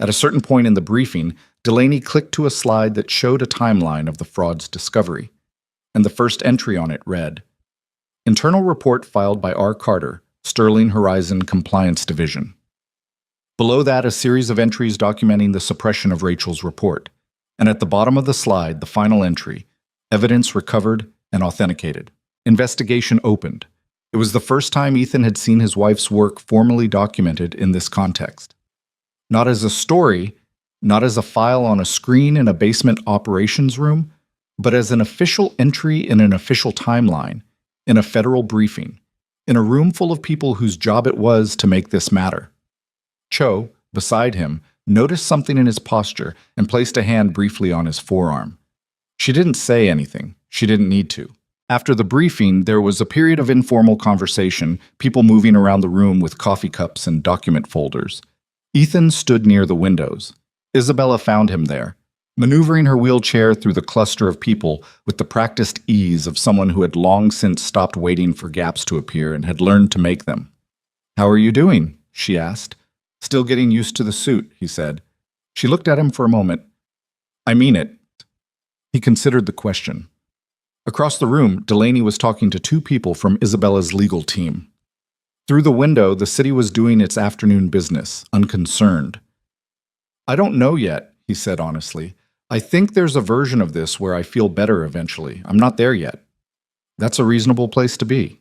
At a certain point in the briefing, Delaney clicked to a slide that showed a timeline of the fraud's discovery, and the first entry on it read, "Internal report filed by R. Carter, Sterling Horizon Compliance Division." Below that, a series of entries documenting the suppression of Rachel's report, and at the bottom of the slide, the final entry, "Evidence recovered and authenticated. Investigation opened." It was the first time Ethan had seen his wife's work formally documented in this context. Not as a story, not as a file on a screen in a basement operations room, but as an official entry in an official timeline, in a federal briefing, in a room full of people whose job it was to make this matter. Cho, beside him, noticed something in his posture and placed a hand briefly on his forearm. She didn't say anything. She didn't need to. After the briefing, there was a period of informal conversation, people moving around the room with coffee cups and document folders. Ethan stood near the windows. Isabella found him there, maneuvering her wheelchair through the cluster of people with the practiced ease of someone who had long since stopped waiting for gaps to appear and had learned to make them. "How are you doing?" she asked. "Still getting used to the suit," he said. She looked at him for a moment. "I mean it." He considered the question. Across the room, Delaney was talking to two people from Isabella's legal team. Through the window, the city was doing its afternoon business, unconcerned. "I don't know yet," he said honestly. "I think there's a version of this where I feel better eventually. I'm not there yet." "That's a reasonable place to be."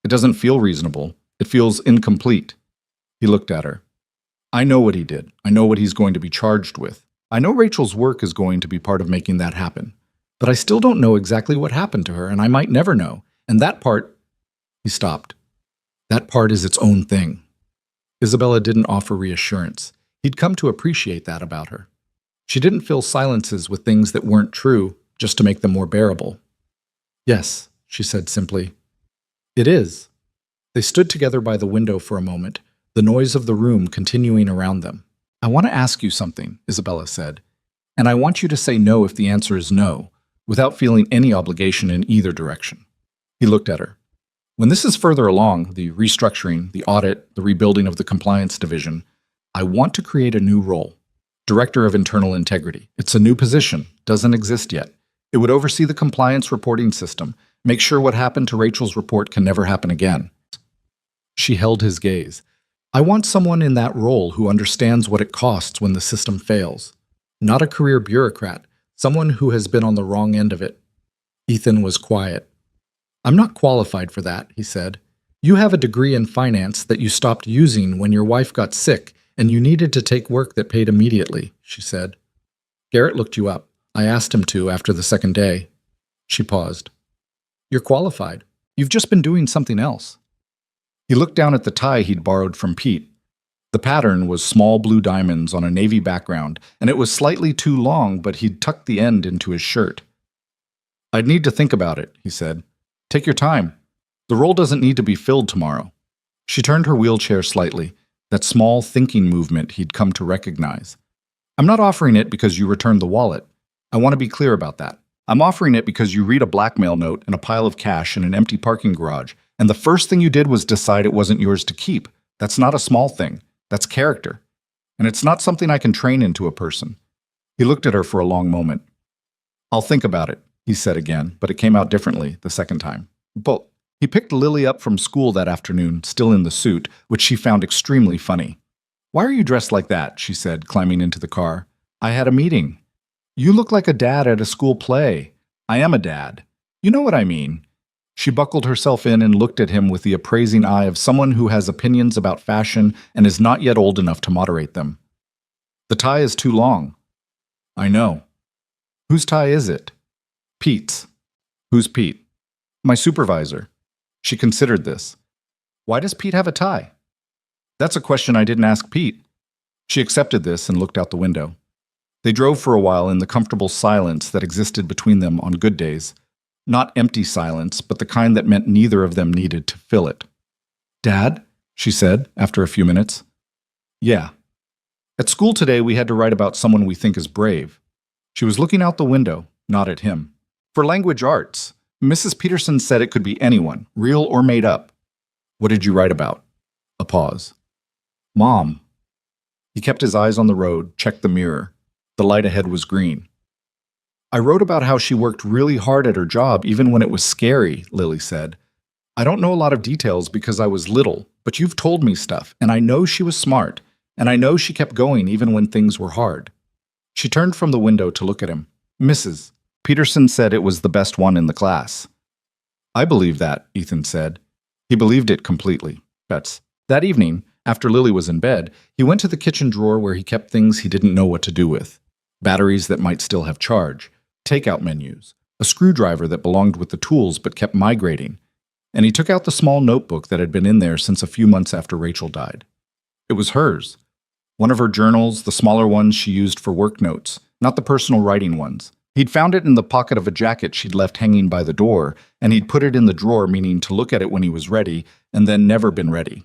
"It doesn't feel reasonable. It feels incomplete." He looked at her. "I know what he did. I know what he's going to be charged with. I know Rachel's work is going to be part of making that happen. But I still don't know exactly what happened to her, and I might never know. And that part—" He stopped. "That part is its own thing." Isabella didn't offer reassurance. He'd come to appreciate that about her. She didn't fill silences with things that weren't true, just to make them more bearable. "Yes," she said simply. "It is." They stood together by the window for a moment, the noise of the room continuing around them. "I want to ask you something," Isabella said, "and I want you to say no if the answer is no, without feeling any obligation in either direction." He looked at her. "When this is further along, the restructuring, the audit, the rebuilding of the compliance division, I want to create a new role. Director of Internal Integrity. It's a new position, doesn't exist yet. It would oversee the compliance reporting system, make sure what happened to Rachel's report can never happen again." She held his gaze. "I want someone in that role who understands what it costs when the system fails. Not a career bureaucrat, someone who has been on the wrong end of it." Ethan was quiet. "I'm not qualified for that," he said. "You have a degree in finance that you stopped using when your wife got sick and you needed to take work that paid immediately," she said. "Garrett looked you up. I asked him to after the second day." She paused. "You're qualified. You've just been doing something else." He looked down at the tie he'd borrowed from Pete. The pattern was small blue diamonds on a navy background, and it was slightly too long, but he'd tucked the end into his shirt. "I'd need to think about it," he said. "Take your time. The role doesn't need to be filled tomorrow." She turned her wheelchair slightly, that small thinking movement he'd come to recognize. "I'm not offering it because you returned the wallet. I want to be clear about that. I'm offering it because you read a blackmail note and a pile of cash in an empty parking garage, and the first thing you did was decide it wasn't yours to keep. That's not a small thing. That's character. And it's not something I can train into a person." He looked at her for a long moment. "I'll think about it," he said again, but it came out differently the second time. But he picked Lily up from school that afternoon, still in the suit, which she found extremely funny. "Why are you dressed like that?" she said, climbing into the car. "I had a meeting." You look like a dad at a school play. I am a dad. You know what I mean. She buckled herself in and looked at him with the appraising eye of someone who has opinions about fashion and is not yet old enough to moderate them. The tie is too long. I know. Whose tie is it? Pete's. Who's Pete? My supervisor. She considered this. Why does Pete have a tie? That's a question I didn't ask Pete. She accepted this and looked out the window. They drove for a while in the comfortable silence that existed between them on good days. Not empty silence, but the kind that meant neither of them needed to fill it. Dad? She said, after a few minutes. Yeah. At school today, we had to write about someone we think is brave. She was looking out the window, not at him. For language arts, Mrs. Peterson said it could be anyone, real or made up. What did you write about? A pause. Mom. He kept his eyes on the road, checked the mirror. The light ahead was green. I wrote about how she worked really hard at her job even when it was scary, Lily said. I don't know a lot of details because I was little, but you've told me stuff, and I know she was smart, and I know she kept going even when things were hard. She turned from the window to look at him. Mrs. Peterson said it was the best one in the class. I believe that, Ethan said. He believed it completely. That evening, after Lily was in bed, he went to the kitchen drawer where he kept things he didn't know what to do with. Batteries that might still have charge, takeout menus, a screwdriver that belonged with the tools but kept migrating, and he took out the small notebook that had been in there since a few months after Rachel died. It was hers. One of her journals, the smaller ones she used for work notes, not the personal writing ones. He'd found it in the pocket of a jacket she'd left hanging by the door, and he'd put it in the drawer, meaning to look at it when he was ready, and then never been ready.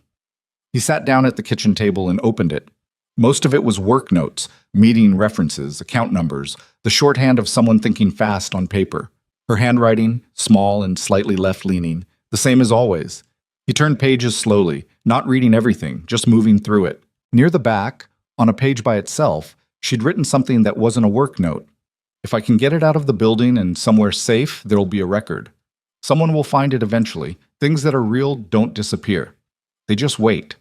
He sat down at the kitchen table and opened it. Most of it was work notes, meeting references, account numbers, the shorthand of someone thinking fast on paper. Her handwriting, small and slightly left-leaning, the same as always. He turned pages slowly, not reading everything, just moving through it. Near the back, on a page by itself, she'd written something that wasn't a work note. If I can get it out of the building and somewhere safe, there'll be a record. Someone will find it eventually. Things that are real don't disappear. They just wait.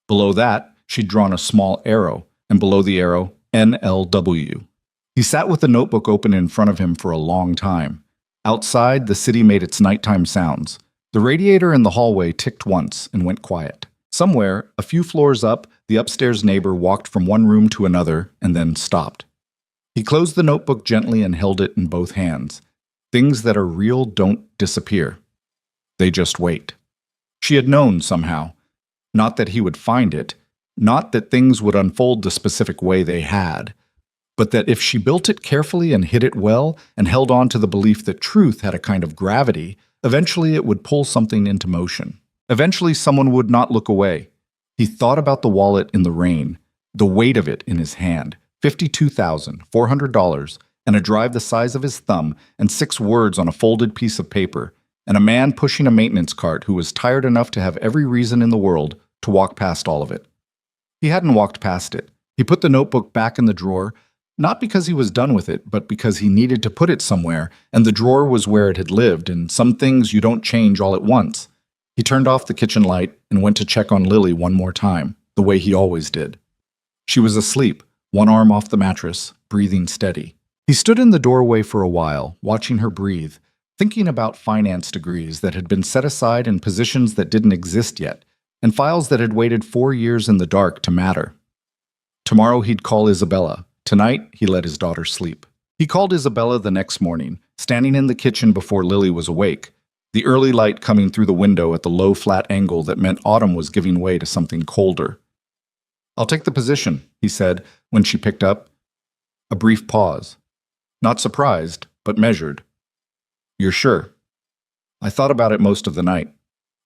Below that, she'd drawn a small arrow, and below the arrow, NLW. He sat with the notebook open in front of him for a long time. Outside, the city made its nighttime sounds. The radiator in the hallway ticked once and went quiet. Somewhere, a few floors up, the upstairs neighbor walked from one room to another and then stopped. He closed the notebook gently and held it in both hands. Things that are real don't disappear. They just wait. She had known somehow. Not that he would find it, not that things would unfold the specific way they had, but that if she built it carefully and hid it well and held on to the belief that truth had a kind of gravity, eventually it would pull something into motion. Eventually someone would not look away. He thought about the wallet in the rain, the weight of it in his hand, $52,400, and a drive the size of his thumb, and 6 words on a folded piece of paper, and a man pushing a maintenance cart who was tired enough to have every reason in the world to walk past all of it. He hadn't walked past it. He put the notebook back in the drawer, not because he was done with it, but because he needed to put it somewhere, and the drawer was where it had lived, and some things you don't change all at once. He turned off the kitchen light and went to check on Lily one more time, the way he always did. She was asleep, one arm off the mattress, breathing steady. He stood in the doorway for a while, watching her breathe, thinking about finance degrees that had been set aside in positions that didn't exist yet, and files that had waited 4 years in the dark to matter. Tomorrow he'd call Isabella. Tonight, he let his daughter sleep. He called Isabella the next morning, standing in the kitchen before Lily was awake, the early light coming through the window at the low, flat angle that meant autumn was giving way to something colder. "I'll take the position," he said, when she picked up. A brief pause. Not surprised, but measured. "You're sure?" "I thought about it most of the night."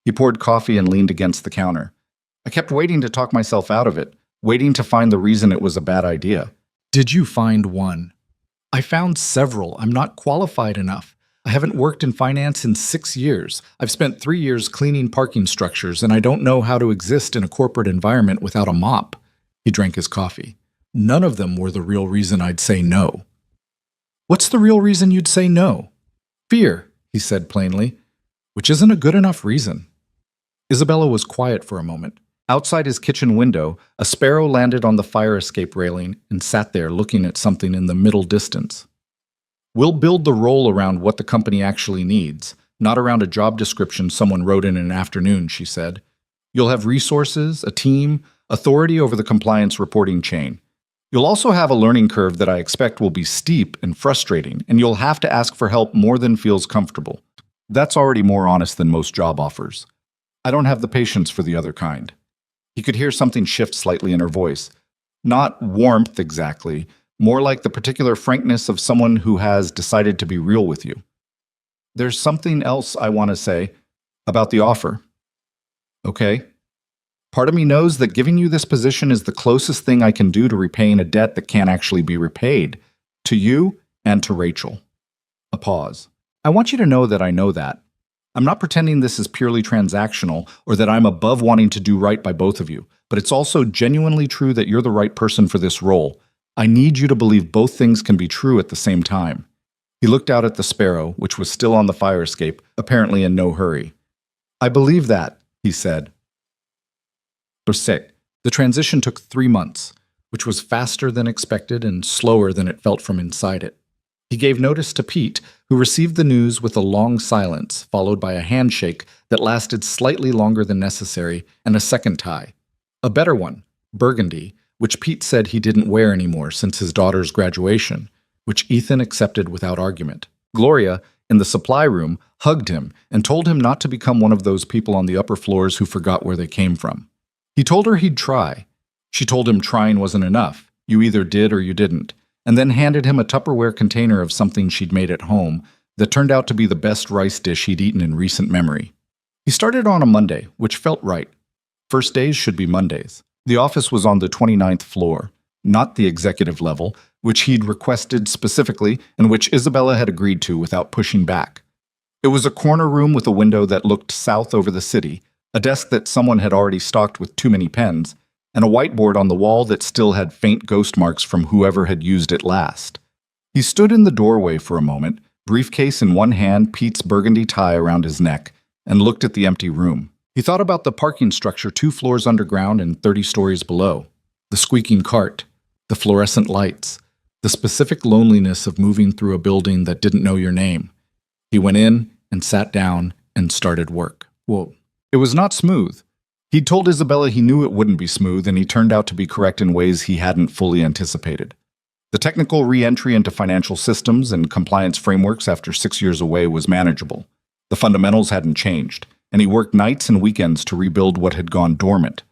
He poured coffee and leaned against the counter. "I kept waiting to talk myself out of it, waiting to find the reason it was a bad idea." "Did you find one?" "I found several. I'm not qualified enough. I haven't worked in finance in 6 years. I've spent 3 years cleaning parking structures, and I don't know how to exist in a corporate environment without a mop." He drank his coffee. "None of them were the real reason I'd say no." "What's the real reason you'd say no?" "Fear," he said plainly, "which isn't a good enough reason." Isabella was quiet for a moment. Outside his kitchen window, a sparrow landed on the fire escape railing and sat there looking at something in the middle distance. We'll build the role around what the company actually needs, not around a job description someone wrote in an afternoon, she said. You'll have resources, a team, authority over the compliance reporting chain. You'll also have a learning curve that I expect will be steep and frustrating, and you'll have to ask for help more than feels comfortable. That's already more honest than most job offers. I don't have the patience for the other kind. He could hear something shift slightly in her voice. Not warmth exactly, more like the particular frankness of someone who has decided to be real with you. There's something else I want to say about the offer. Okay? Part of me knows that giving you this position is the closest thing I can do to repaying a debt that can't actually be repaid. To you and to Rachel. A pause. I want you to know that I know that. I'm not pretending this is purely transactional or that I'm above wanting to do right by both of you, but it's also genuinely true that you're the right person for this role. I need you to believe both things can be true at the same time. He looked out at the sparrow, which was still on the fire escape, apparently in no hurry. I believe that, he said. The transition took 3 months, which was faster than expected and slower than it felt from inside it. He gave notice to Pete, who received the news with a long silence, followed by a handshake that lasted slightly longer than necessary, and a second tie. A better one, burgundy, which Pete said he didn't wear anymore since his daughter's graduation, which Ethan accepted without argument. Gloria, in the supply room, hugged him and told him not to become one of those people on the upper floors who forgot where they came from. He told her he'd try. She told him trying wasn't enough. You either did or you didn't. And then handed him a Tupperware container of something she'd made at home that turned out to be the best rice dish he'd eaten in recent memory. He started on a Monday, which felt right. First days should be Mondays. The office was on the 29th floor, not the executive level, which he'd requested specifically and which Isabella had agreed to without pushing back. It was a corner room with a window that looked south over the city, a desk that someone had already stocked with too many pens, and a whiteboard on the wall that still had faint ghost marks from whoever had used it last. He stood in the doorway for a moment, briefcase in one hand, Pete's burgundy tie around his neck, and looked at the empty room. He thought about the parking structure 2 floors underground and 30 stories below, the squeaking cart, the fluorescent lights, the specific loneliness of moving through a building that didn't know your name. He went in and sat down and started work. Whoa. It was not smooth. He'd told Isabella he knew it wouldn't be smooth, and he turned out to be correct in ways he hadn't fully anticipated. The technical re-entry into financial systems and compliance frameworks after 6 years away was manageable. The fundamentals hadn't changed, and he worked nights and weekends to rebuild what had gone dormant.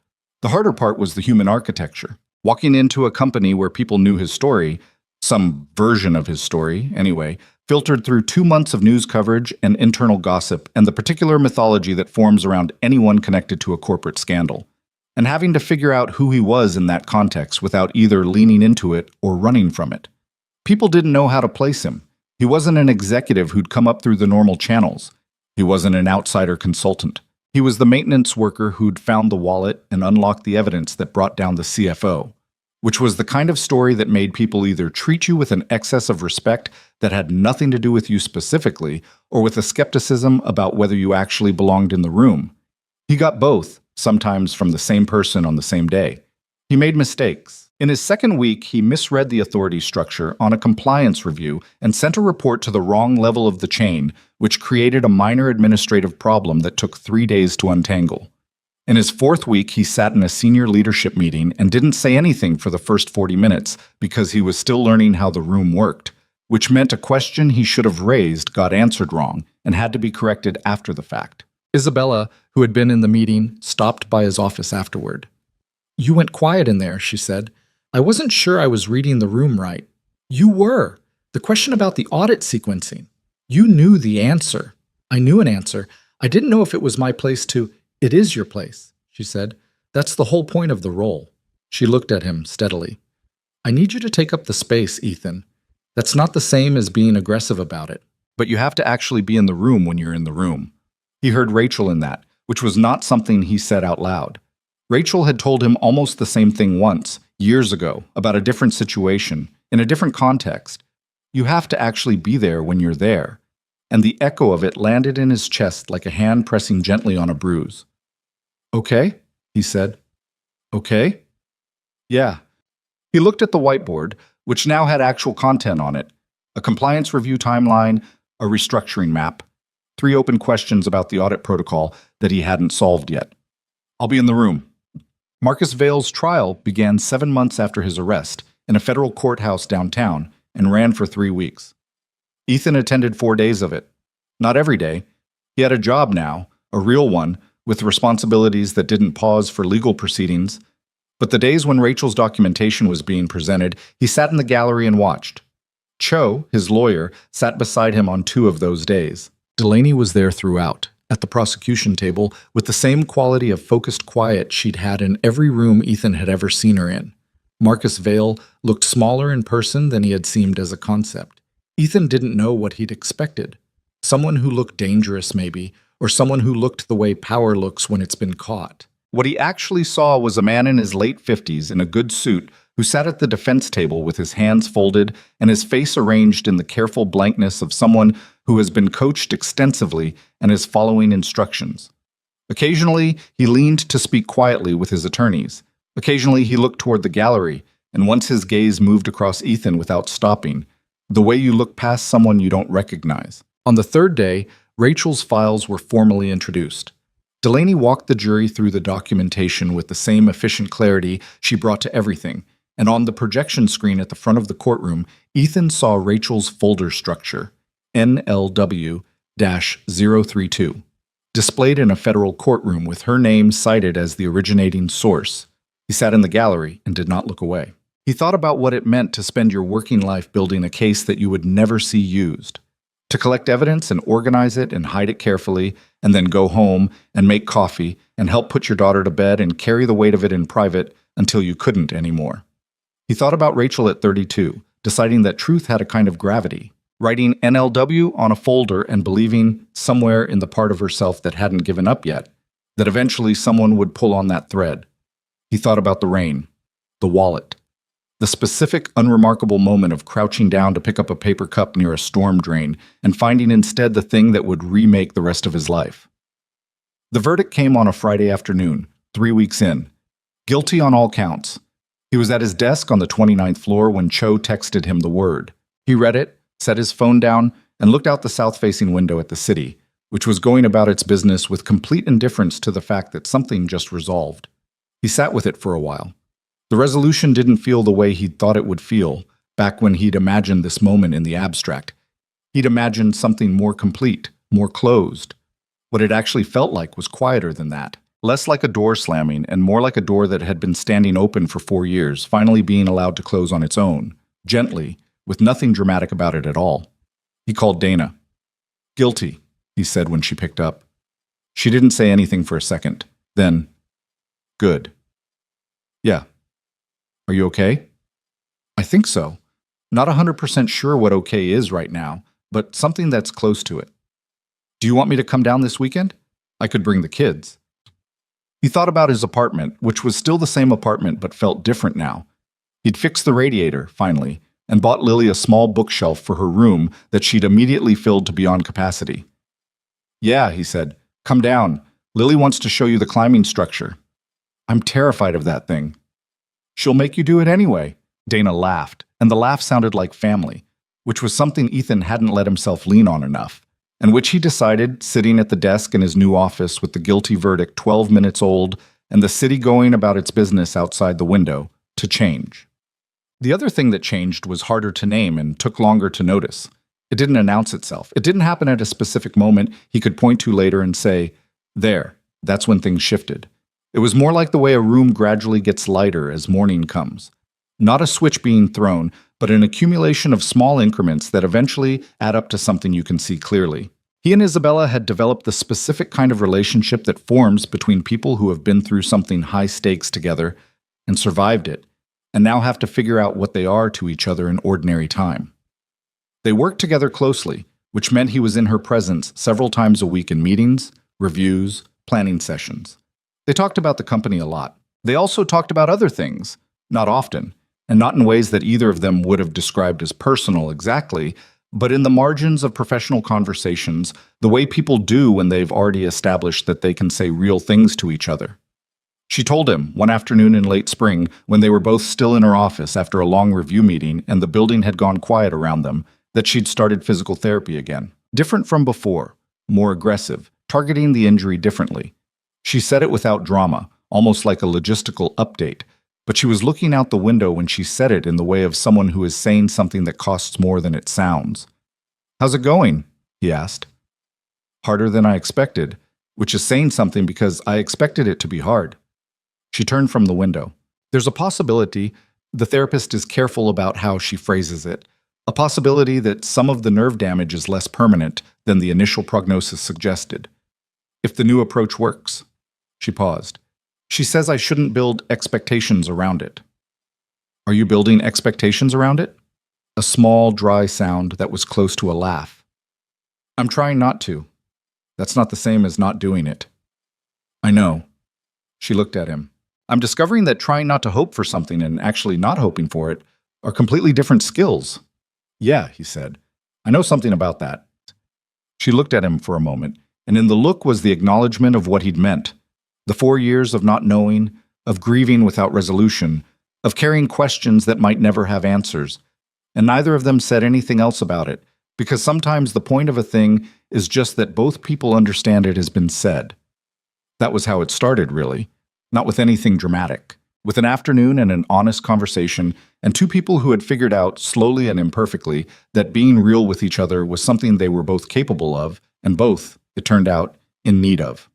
The harder part was the human architecture. Walking into a company where people knew his story, some version of his story, anyway, filtered through 2 months of news coverage and internal gossip and the particular mythology that forms around anyone connected to a corporate scandal, and having to figure out who he was in that context without either leaning into it or running from it. People didn't know how to place him. He wasn't an executive who'd come up through the normal channels. He wasn't an outsider consultant. He was the maintenance worker who'd found the wallet and unlocked the evidence that brought down the CFO, which was the kind of story that made people either treat you with an excess of respect that had nothing to do with you specifically, or with a skepticism about whether you actually belonged in the room. He got both, sometimes from the same person on the same day. He made mistakes. In his second week, he misread the authority structure on a compliance review and sent a report to the wrong level of the chain, which created a minor administrative problem that took 3 days to untangle. In his fourth week, he sat in a senior leadership meeting and didn't say anything for the first 40 minutes because he was still learning how the room worked, which meant a question he should have raised got answered wrong and had to be corrected after the fact. Isabella, who had been in the meeting, stopped by his office afterward. "You went quiet in there," she said. "I wasn't sure I was reading the room right." "You were. The question about the audit sequencing. You knew the answer." "I knew an answer. I didn't know if it was my place to—" "It is your place," she said. "That's the whole point of the role." She looked at him steadily. "I need you to take up the space, Ethan. That's not the same as being aggressive about it. But you have to actually be in the room when you're in the room." He heard Rachel in that, which was not something he said out loud. Rachel had told him almost the same thing once, years ago, about a different situation, in a different context. You have to actually be there when you're there. And the echo of it landed in his chest like a hand pressing gently on a bruise. "Okay," he said. Okay? Yeah. He looked at the whiteboard, which now had actual content on it: a compliance review timeline, a restructuring map, 3 open questions about the audit protocol that he hadn't solved yet. I'll be in the room. Marcus Vale's trial began 7 months after his arrest in a federal courthouse downtown and ran for 3 weeks. Ethan attended 4 days of it. Not every day. He had a job now, a real one, with responsibilities that didn't pause for legal proceedings. But the days when Rachel's documentation was being presented, he sat in the gallery and watched. Cho, his lawyer, sat beside him on 2 of those days. Delaney was there throughout, at the prosecution table, with the same quality of focused quiet she'd had in every room Ethan had ever seen her in. Marcus Vale looked smaller in person than he had seemed as a concept. Ethan didn't know what he'd expected. Someone who looked dangerous, maybe, or someone who looked the way power looks when it's been caught. What he actually saw was a man in his late 50s in a good suit who sat at the defense table with his hands folded and his face arranged in the careful blankness of someone who has been coached extensively and is following instructions. Occasionally, he leaned to speak quietly with his attorneys. Occasionally, he looked toward the gallery, and once his gaze moved across Ethan without stopping, the way you look past someone you don't recognize. On the 3rd day, Rachel's files were formally introduced. Delaney walked the jury through the documentation with the same efficient clarity she brought to everything, and on the projection screen at the front of the courtroom, Ethan saw Rachel's folder structure, NLW-032, displayed in a federal courtroom with her name cited as the originating source. He sat in the gallery and did not look away. He thought about what it meant to spend your working life building a case that you would never see used. To collect evidence and organize it and hide it carefully, and then go home and make coffee and help put your daughter to bed and carry the weight of it in private until you couldn't anymore. He thought about Rachel at 32, deciding that truth had a kind of gravity, writing NLW on a folder and believing, somewhere in the part of herself that hadn't given up yet, that eventually someone would pull on that thread. He thought about the rain, the wallet, the specific, unremarkable moment of crouching down to pick up a paper cup near a storm drain and finding instead the thing that would remake the rest of his life. The verdict came on a Friday afternoon, 3 weeks in. Guilty on all counts. He was at his desk on the 29th floor when Cho texted him the word. He read it, set his phone down, and looked out the south-facing window at the city, which was going about its business with complete indifference to the fact that something just resolved. He sat with it for a while. The resolution didn't feel the way he'd thought it would feel back when he'd imagined this moment in the abstract. He'd imagined something more complete, more closed. What it actually felt like was quieter than that, less like a door slamming and more like a door that had been standing open for 4 years, finally being allowed to close on its own, gently, with nothing dramatic about it at all. He called Dana. "Guilty," he said when she picked up. She didn't say anything for a second. Then, "Good. Yeah. Are you okay?" "I think so. Not 100% sure what okay is right now, but something that's close to it. Do you want me to come down this weekend? I could bring the kids." He thought about his apartment, which was still the same apartment but felt different now. He'd fixed the radiator, finally, and bought Lily a small bookshelf for her room that she'd immediately filled to beyond capacity. "Yeah," he said. "Come down. Lily wants to show you the climbing structure." "I'm terrified of that thing." "She'll make you do it anyway." Dana laughed, and the laugh sounded like family, which was something Ethan hadn't let himself lean on enough, and which he decided, sitting at the desk in his new office with the guilty verdict 12 minutes old and the city going about its business outside the window, to change. The other thing that changed was harder to name and took longer to notice. It didn't announce itself. It didn't happen at a specific moment he could point to later and say, "There, that's when things shifted." It was more like the way a room gradually gets lighter as morning comes. Not a switch being thrown, but an accumulation of small increments that eventually add up to something you can see clearly. He and Isabella had developed the specific kind of relationship that forms between people who have been through something high stakes together and survived it, and now have to figure out what they are to each other in ordinary time. They worked together closely, which meant he was in her presence several times a week in meetings, reviews, planning sessions. They talked about the company a lot. They also talked about other things, not often, and not in ways that either of them would have described as personal exactly, but in the margins of professional conversations, the way people do when they've already established that they can say real things to each other. She told him one afternoon in late spring, when they were both still in her office after a long review meeting and the building had gone quiet around them, that she'd started physical therapy again. Different from before, more aggressive, targeting the injury differently. She said it without drama, almost like a logistical update, but she was looking out the window when she said it in the way of someone who is saying something that costs more than it sounds. "How's it going?" he asked. "Harder than I expected," which is saying something because I expected it to be hard. She turned from the window. There's a possibility the therapist is careful about how she phrases it, a possibility that some of the nerve damage is less permanent than the initial prognosis suggested. If the new approach works. She paused. She says I shouldn't build expectations around it. Are you building expectations around it? A small, dry sound that was close to a laugh. I'm trying not to. That's not the same as not doing it. I know. She looked at him. I'm discovering that trying not to hope for something and actually not hoping for it are completely different skills. Yeah, he said. I know something about that. She looked at him for a moment, and in the look was the acknowledgement of what he'd meant. The 4 years of not knowing, of grieving without resolution, of carrying questions that might never have answers. And neither of them said anything else about it, because sometimes the point of a thing is just that both people understand it has been said. That was how it started, really. Not with anything dramatic. With an afternoon and an honest conversation, and two people who had figured out, slowly and imperfectly, that being real with each other was something they were both capable of, and both, it turned out, in need of.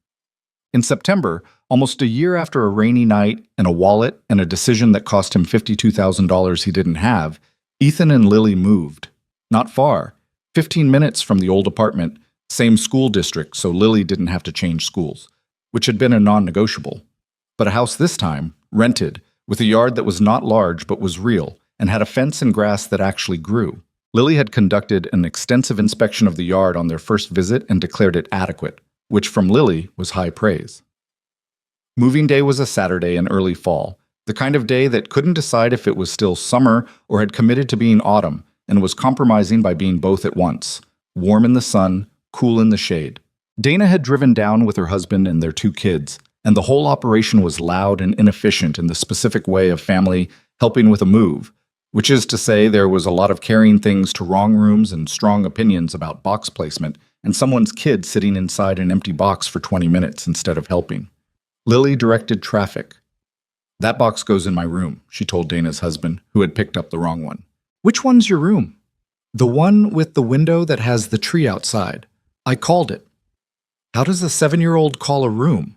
In September, almost a year after a rainy night and a wallet and a decision that cost him $52,000 he didn't have, Ethan and Lily moved. Not far, 15 minutes from the old apartment, same school district, so Lily didn't have to change schools, which had been a non-negotiable. But a house this time, rented, with a yard that was not large but was real, and had a fence and grass that actually grew. Lily had conducted an extensive inspection of the yard on their first visit and declared it adequate, which from Lily was high praise. Moving day was a Saturday in early fall, the kind of day that couldn't decide if it was still summer or had committed to being autumn, and was compromising by being both at once, warm in the sun, cool in the shade. Dana had driven down with her husband and their 2 kids, and the whole operation was loud and inefficient in the specific way of family helping with a move, which is to say there was a lot of carrying things to wrong rooms and strong opinions about box placement, and someone's kid sitting inside an empty box for 20 minutes instead of helping. Lily directed traffic. "That box goes in my room," she told Dana's husband, who had picked up the wrong one. "Which one's your room?" "The one with the window that has the tree outside. I called it." "How does a 7-year-old call a room?"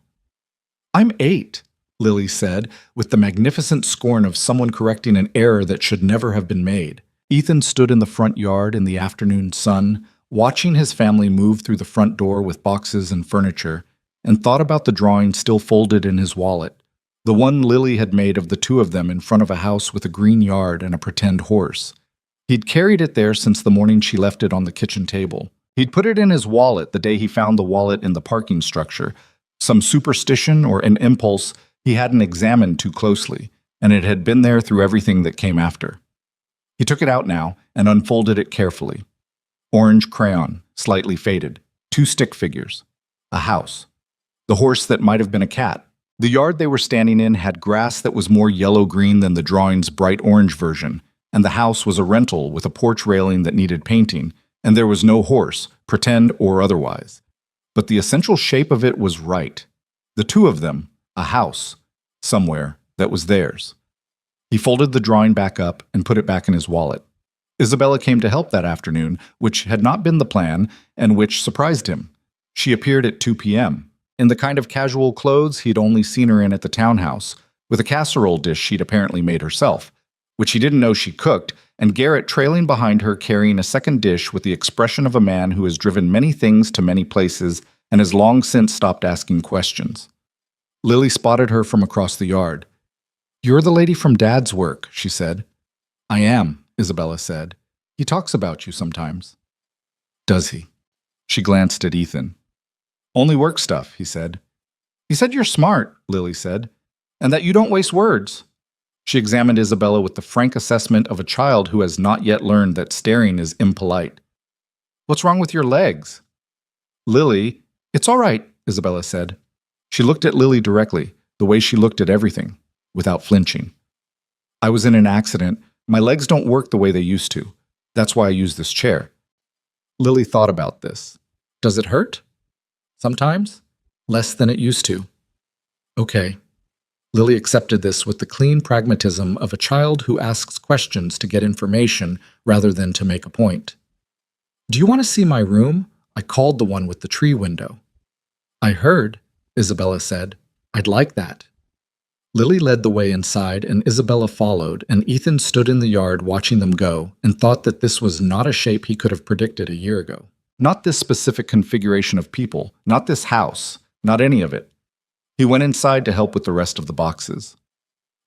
"I'm 8, Lily said, with the magnificent scorn of someone correcting an error that should never have been made. Ethan stood in the front yard in the afternoon sun, watching his family move through the front door with boxes and furniture, and thought about the drawing still folded in his wallet, the one Lily had made of the 2 of them in front of a house with a green yard and a pretend horse. He'd carried it there since the morning she left it on the kitchen table. He'd put it in his wallet the day he found the wallet in the parking structure, some superstition or an impulse he hadn't examined too closely, and it had been there through everything that came after. He took it out now and unfolded it carefully. Orange crayon, slightly faded, 2 stick figures, a house, the horse that might have been a cat. The yard they were standing in had grass that was more yellow-green than the drawing's bright orange version, and the house was a rental with a porch railing that needed painting, and there was no horse, pretend or otherwise. But the essential shape of it was right. The 2 of them, a house, somewhere, that was theirs. He folded the drawing back up and put it back in his wallet. Isabella came to help that afternoon, which had not been the plan, and which surprised him. She appeared at 2 p.m., in the kind of casual clothes he'd only seen her in at the townhouse, with a casserole dish she'd apparently made herself, which he didn't know she cooked, and Garrett trailing behind her carrying a second dish with the expression of a man who has driven many things to many places and has long since stopped asking questions. Lily spotted her from across the yard. "You're the lady from Dad's work," she said. "I am," Isabella said. "He talks about you sometimes." "Does he?" She glanced at Ethan. "Only work stuff," he said. "He said you're smart," Lily said, "and that you don't waste words." She examined Isabella with the frank assessment of a child who has not yet learned that staring is impolite. "What's wrong with your legs?" Lily, "It's all right," Isabella said. She looked at Lily directly, the way she looked at everything, without flinching. I was in an accident. My legs don't work the way they used to. That's why I use this chair. Lily thought about this. Does it hurt? Sometimes? Less than it used to. Okay. Lily accepted this with the clean pragmatism of a child who asks questions to get information rather than to make a point. Do you want to see my room? I called the one with the tree window. I heard, Isabella said. I'd like that. Lily led the way inside and Isabella followed, and Ethan stood in the yard watching them go and thought that this was not a shape he could have predicted a year ago. Not this specific configuration of people, not this house, not any of it. He went inside to help with the rest of the boxes.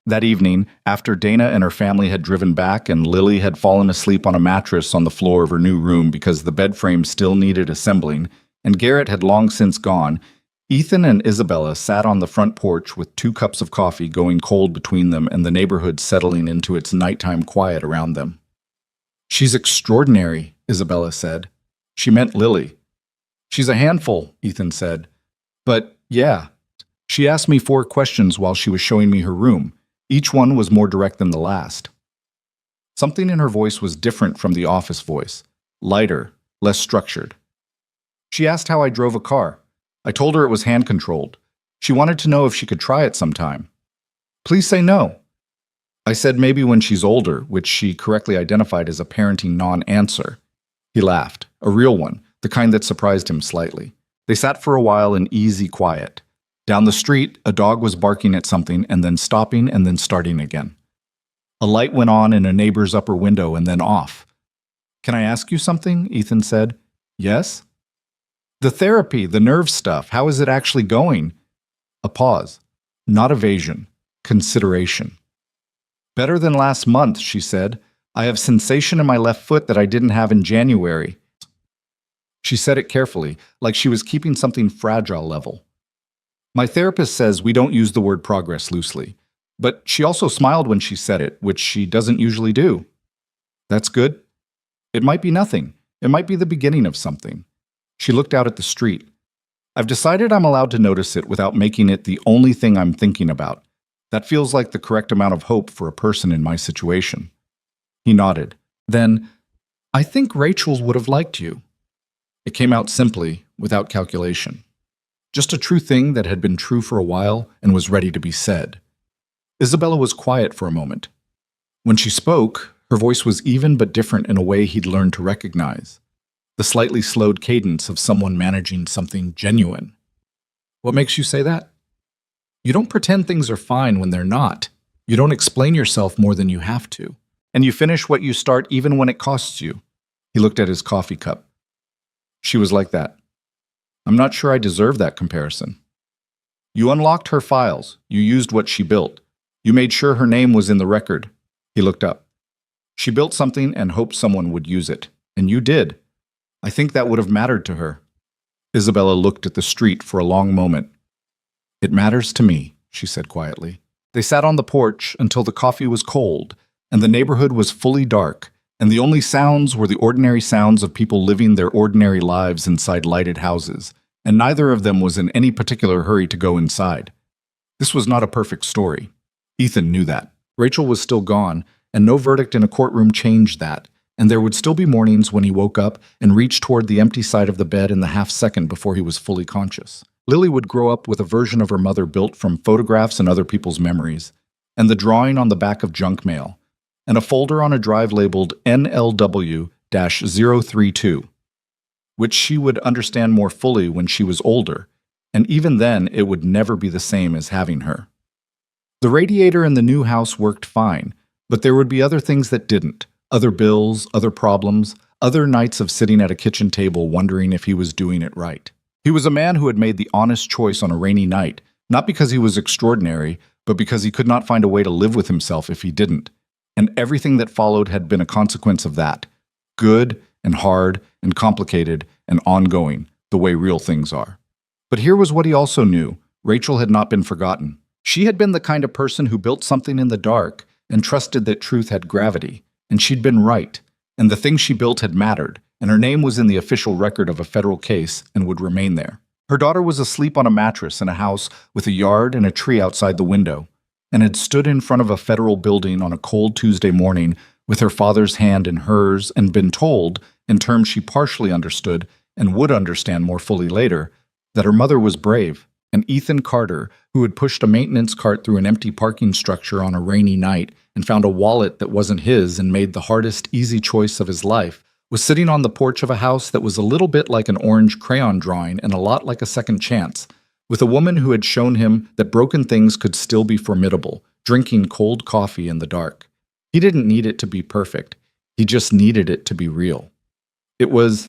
That evening, after Dana and her family had driven back and Lily had fallen asleep on a mattress on the floor of her new room because the bed frame still needed assembling, and Garrett had long since gone, Ethan and Isabella sat on the front porch with 2 cups of coffee going cold between them and the neighborhood settling into its nighttime quiet around them. She's extraordinary, Isabella said. She meant Lily. She's a handful, Ethan said. But, yeah. She asked me 4 questions while she was showing me her room. Each one was more direct than the last. Something in her voice was different from the office voice, lighter, less structured. She asked how I drove a car. I told her it was hand-controlled. She wanted to know if she could try it sometime. Please say no. I said maybe when she's older, which she correctly identified as a parenting non-answer. He laughed, a real one, the kind that surprised him slightly. They sat for a while in easy quiet. Down the street, a dog was barking at something and then stopping and then starting again. A light went on in a neighbor's upper window and then off. Can I ask you something? Ethan said. Yes? The therapy, the nerve stuff, how is it actually going? A pause. Not evasion. Consideration. Better than last month, she said. I have sensation in my left foot that I didn't have in January. She said it carefully, like she was keeping something fragile level. My therapist says we don't use the word progress loosely, but she also smiled when she said it, which she doesn't usually do. That's good. It might be nothing. It might be the beginning of something. She looked out at the street. I've decided I'm allowed to notice it without making it the only thing I'm thinking about. That feels like the correct amount of hope for a person in my situation. He nodded. Then, I think Rachel would have liked you. It came out simply, without calculation. Just a true thing that had been true for a while and was ready to be said. Isabella was quiet for a moment. When she spoke, her voice was even but different in a way he'd learned to recognize. The slightly slowed cadence of someone managing something genuine. What makes you say that? You don't pretend things are fine when they're not. You don't explain yourself more than you have to. And you finish what you start even when it costs you. He looked at his coffee cup. She was like that. I'm not sure I deserve that comparison. You unlocked her files. You used what she built. You made sure her name was in the record. He looked up. She built something and hoped someone would use it. And you did. I think that would have mattered to her. Isabella looked at the street for a long moment. It matters to me, she said quietly. They sat on the porch until the coffee was cold, and the neighborhood was fully dark, and the only sounds were the ordinary sounds of people living their ordinary lives inside lighted houses, and neither of them was in any particular hurry to go inside. This was not a perfect story. Ethan knew that. Rachel was still gone, and no verdict in a courtroom changed that, and there would still be mornings when he woke up and reached toward the empty side of the bed in the half-second before he was fully conscious. Lily would grow up with a version of her mother built from photographs and other people's memories, and the drawing on the back of junk mail, and a folder on a drive labeled NLW-032, which she would understand more fully when she was older, and even then it would never be the same as having her. The radiator in the new house worked fine, but there would be other things that didn't, other bills, other problems, other nights of sitting at a kitchen table wondering if he was doing it right. He was a man who had made the honest choice on a rainy night, not because he was extraordinary, but because he could not find a way to live with himself if he didn't. And everything that followed had been a consequence of that. Good and hard and complicated and ongoing, the way real things are. But here was what he also knew. Rachel had not been forgotten. She had been the kind of person who built something in the dark and trusted that truth had gravity. And she'd been right. And the thing she built had mattered. And her name was in the official record of a federal case and would remain there. Her daughter was asleep on a mattress in a house with a yard and a tree outside the window, and had stood in front of a federal building on a cold Tuesday morning with her father's hand in hers and been told, in terms she partially understood and would understand more fully later, that her mother was brave, and Ethan Carter, who had pushed a maintenance cart through an empty parking structure on a rainy night and found a wallet that wasn't his and made the hardest, easy choice of his life, was sitting on the porch of a house that was a little bit like an orange crayon drawing and a lot like a second chance, with a woman who had shown him that broken things could still be formidable, drinking cold coffee in the dark. He didn't need it to be perfect. He just needed it to be real. It was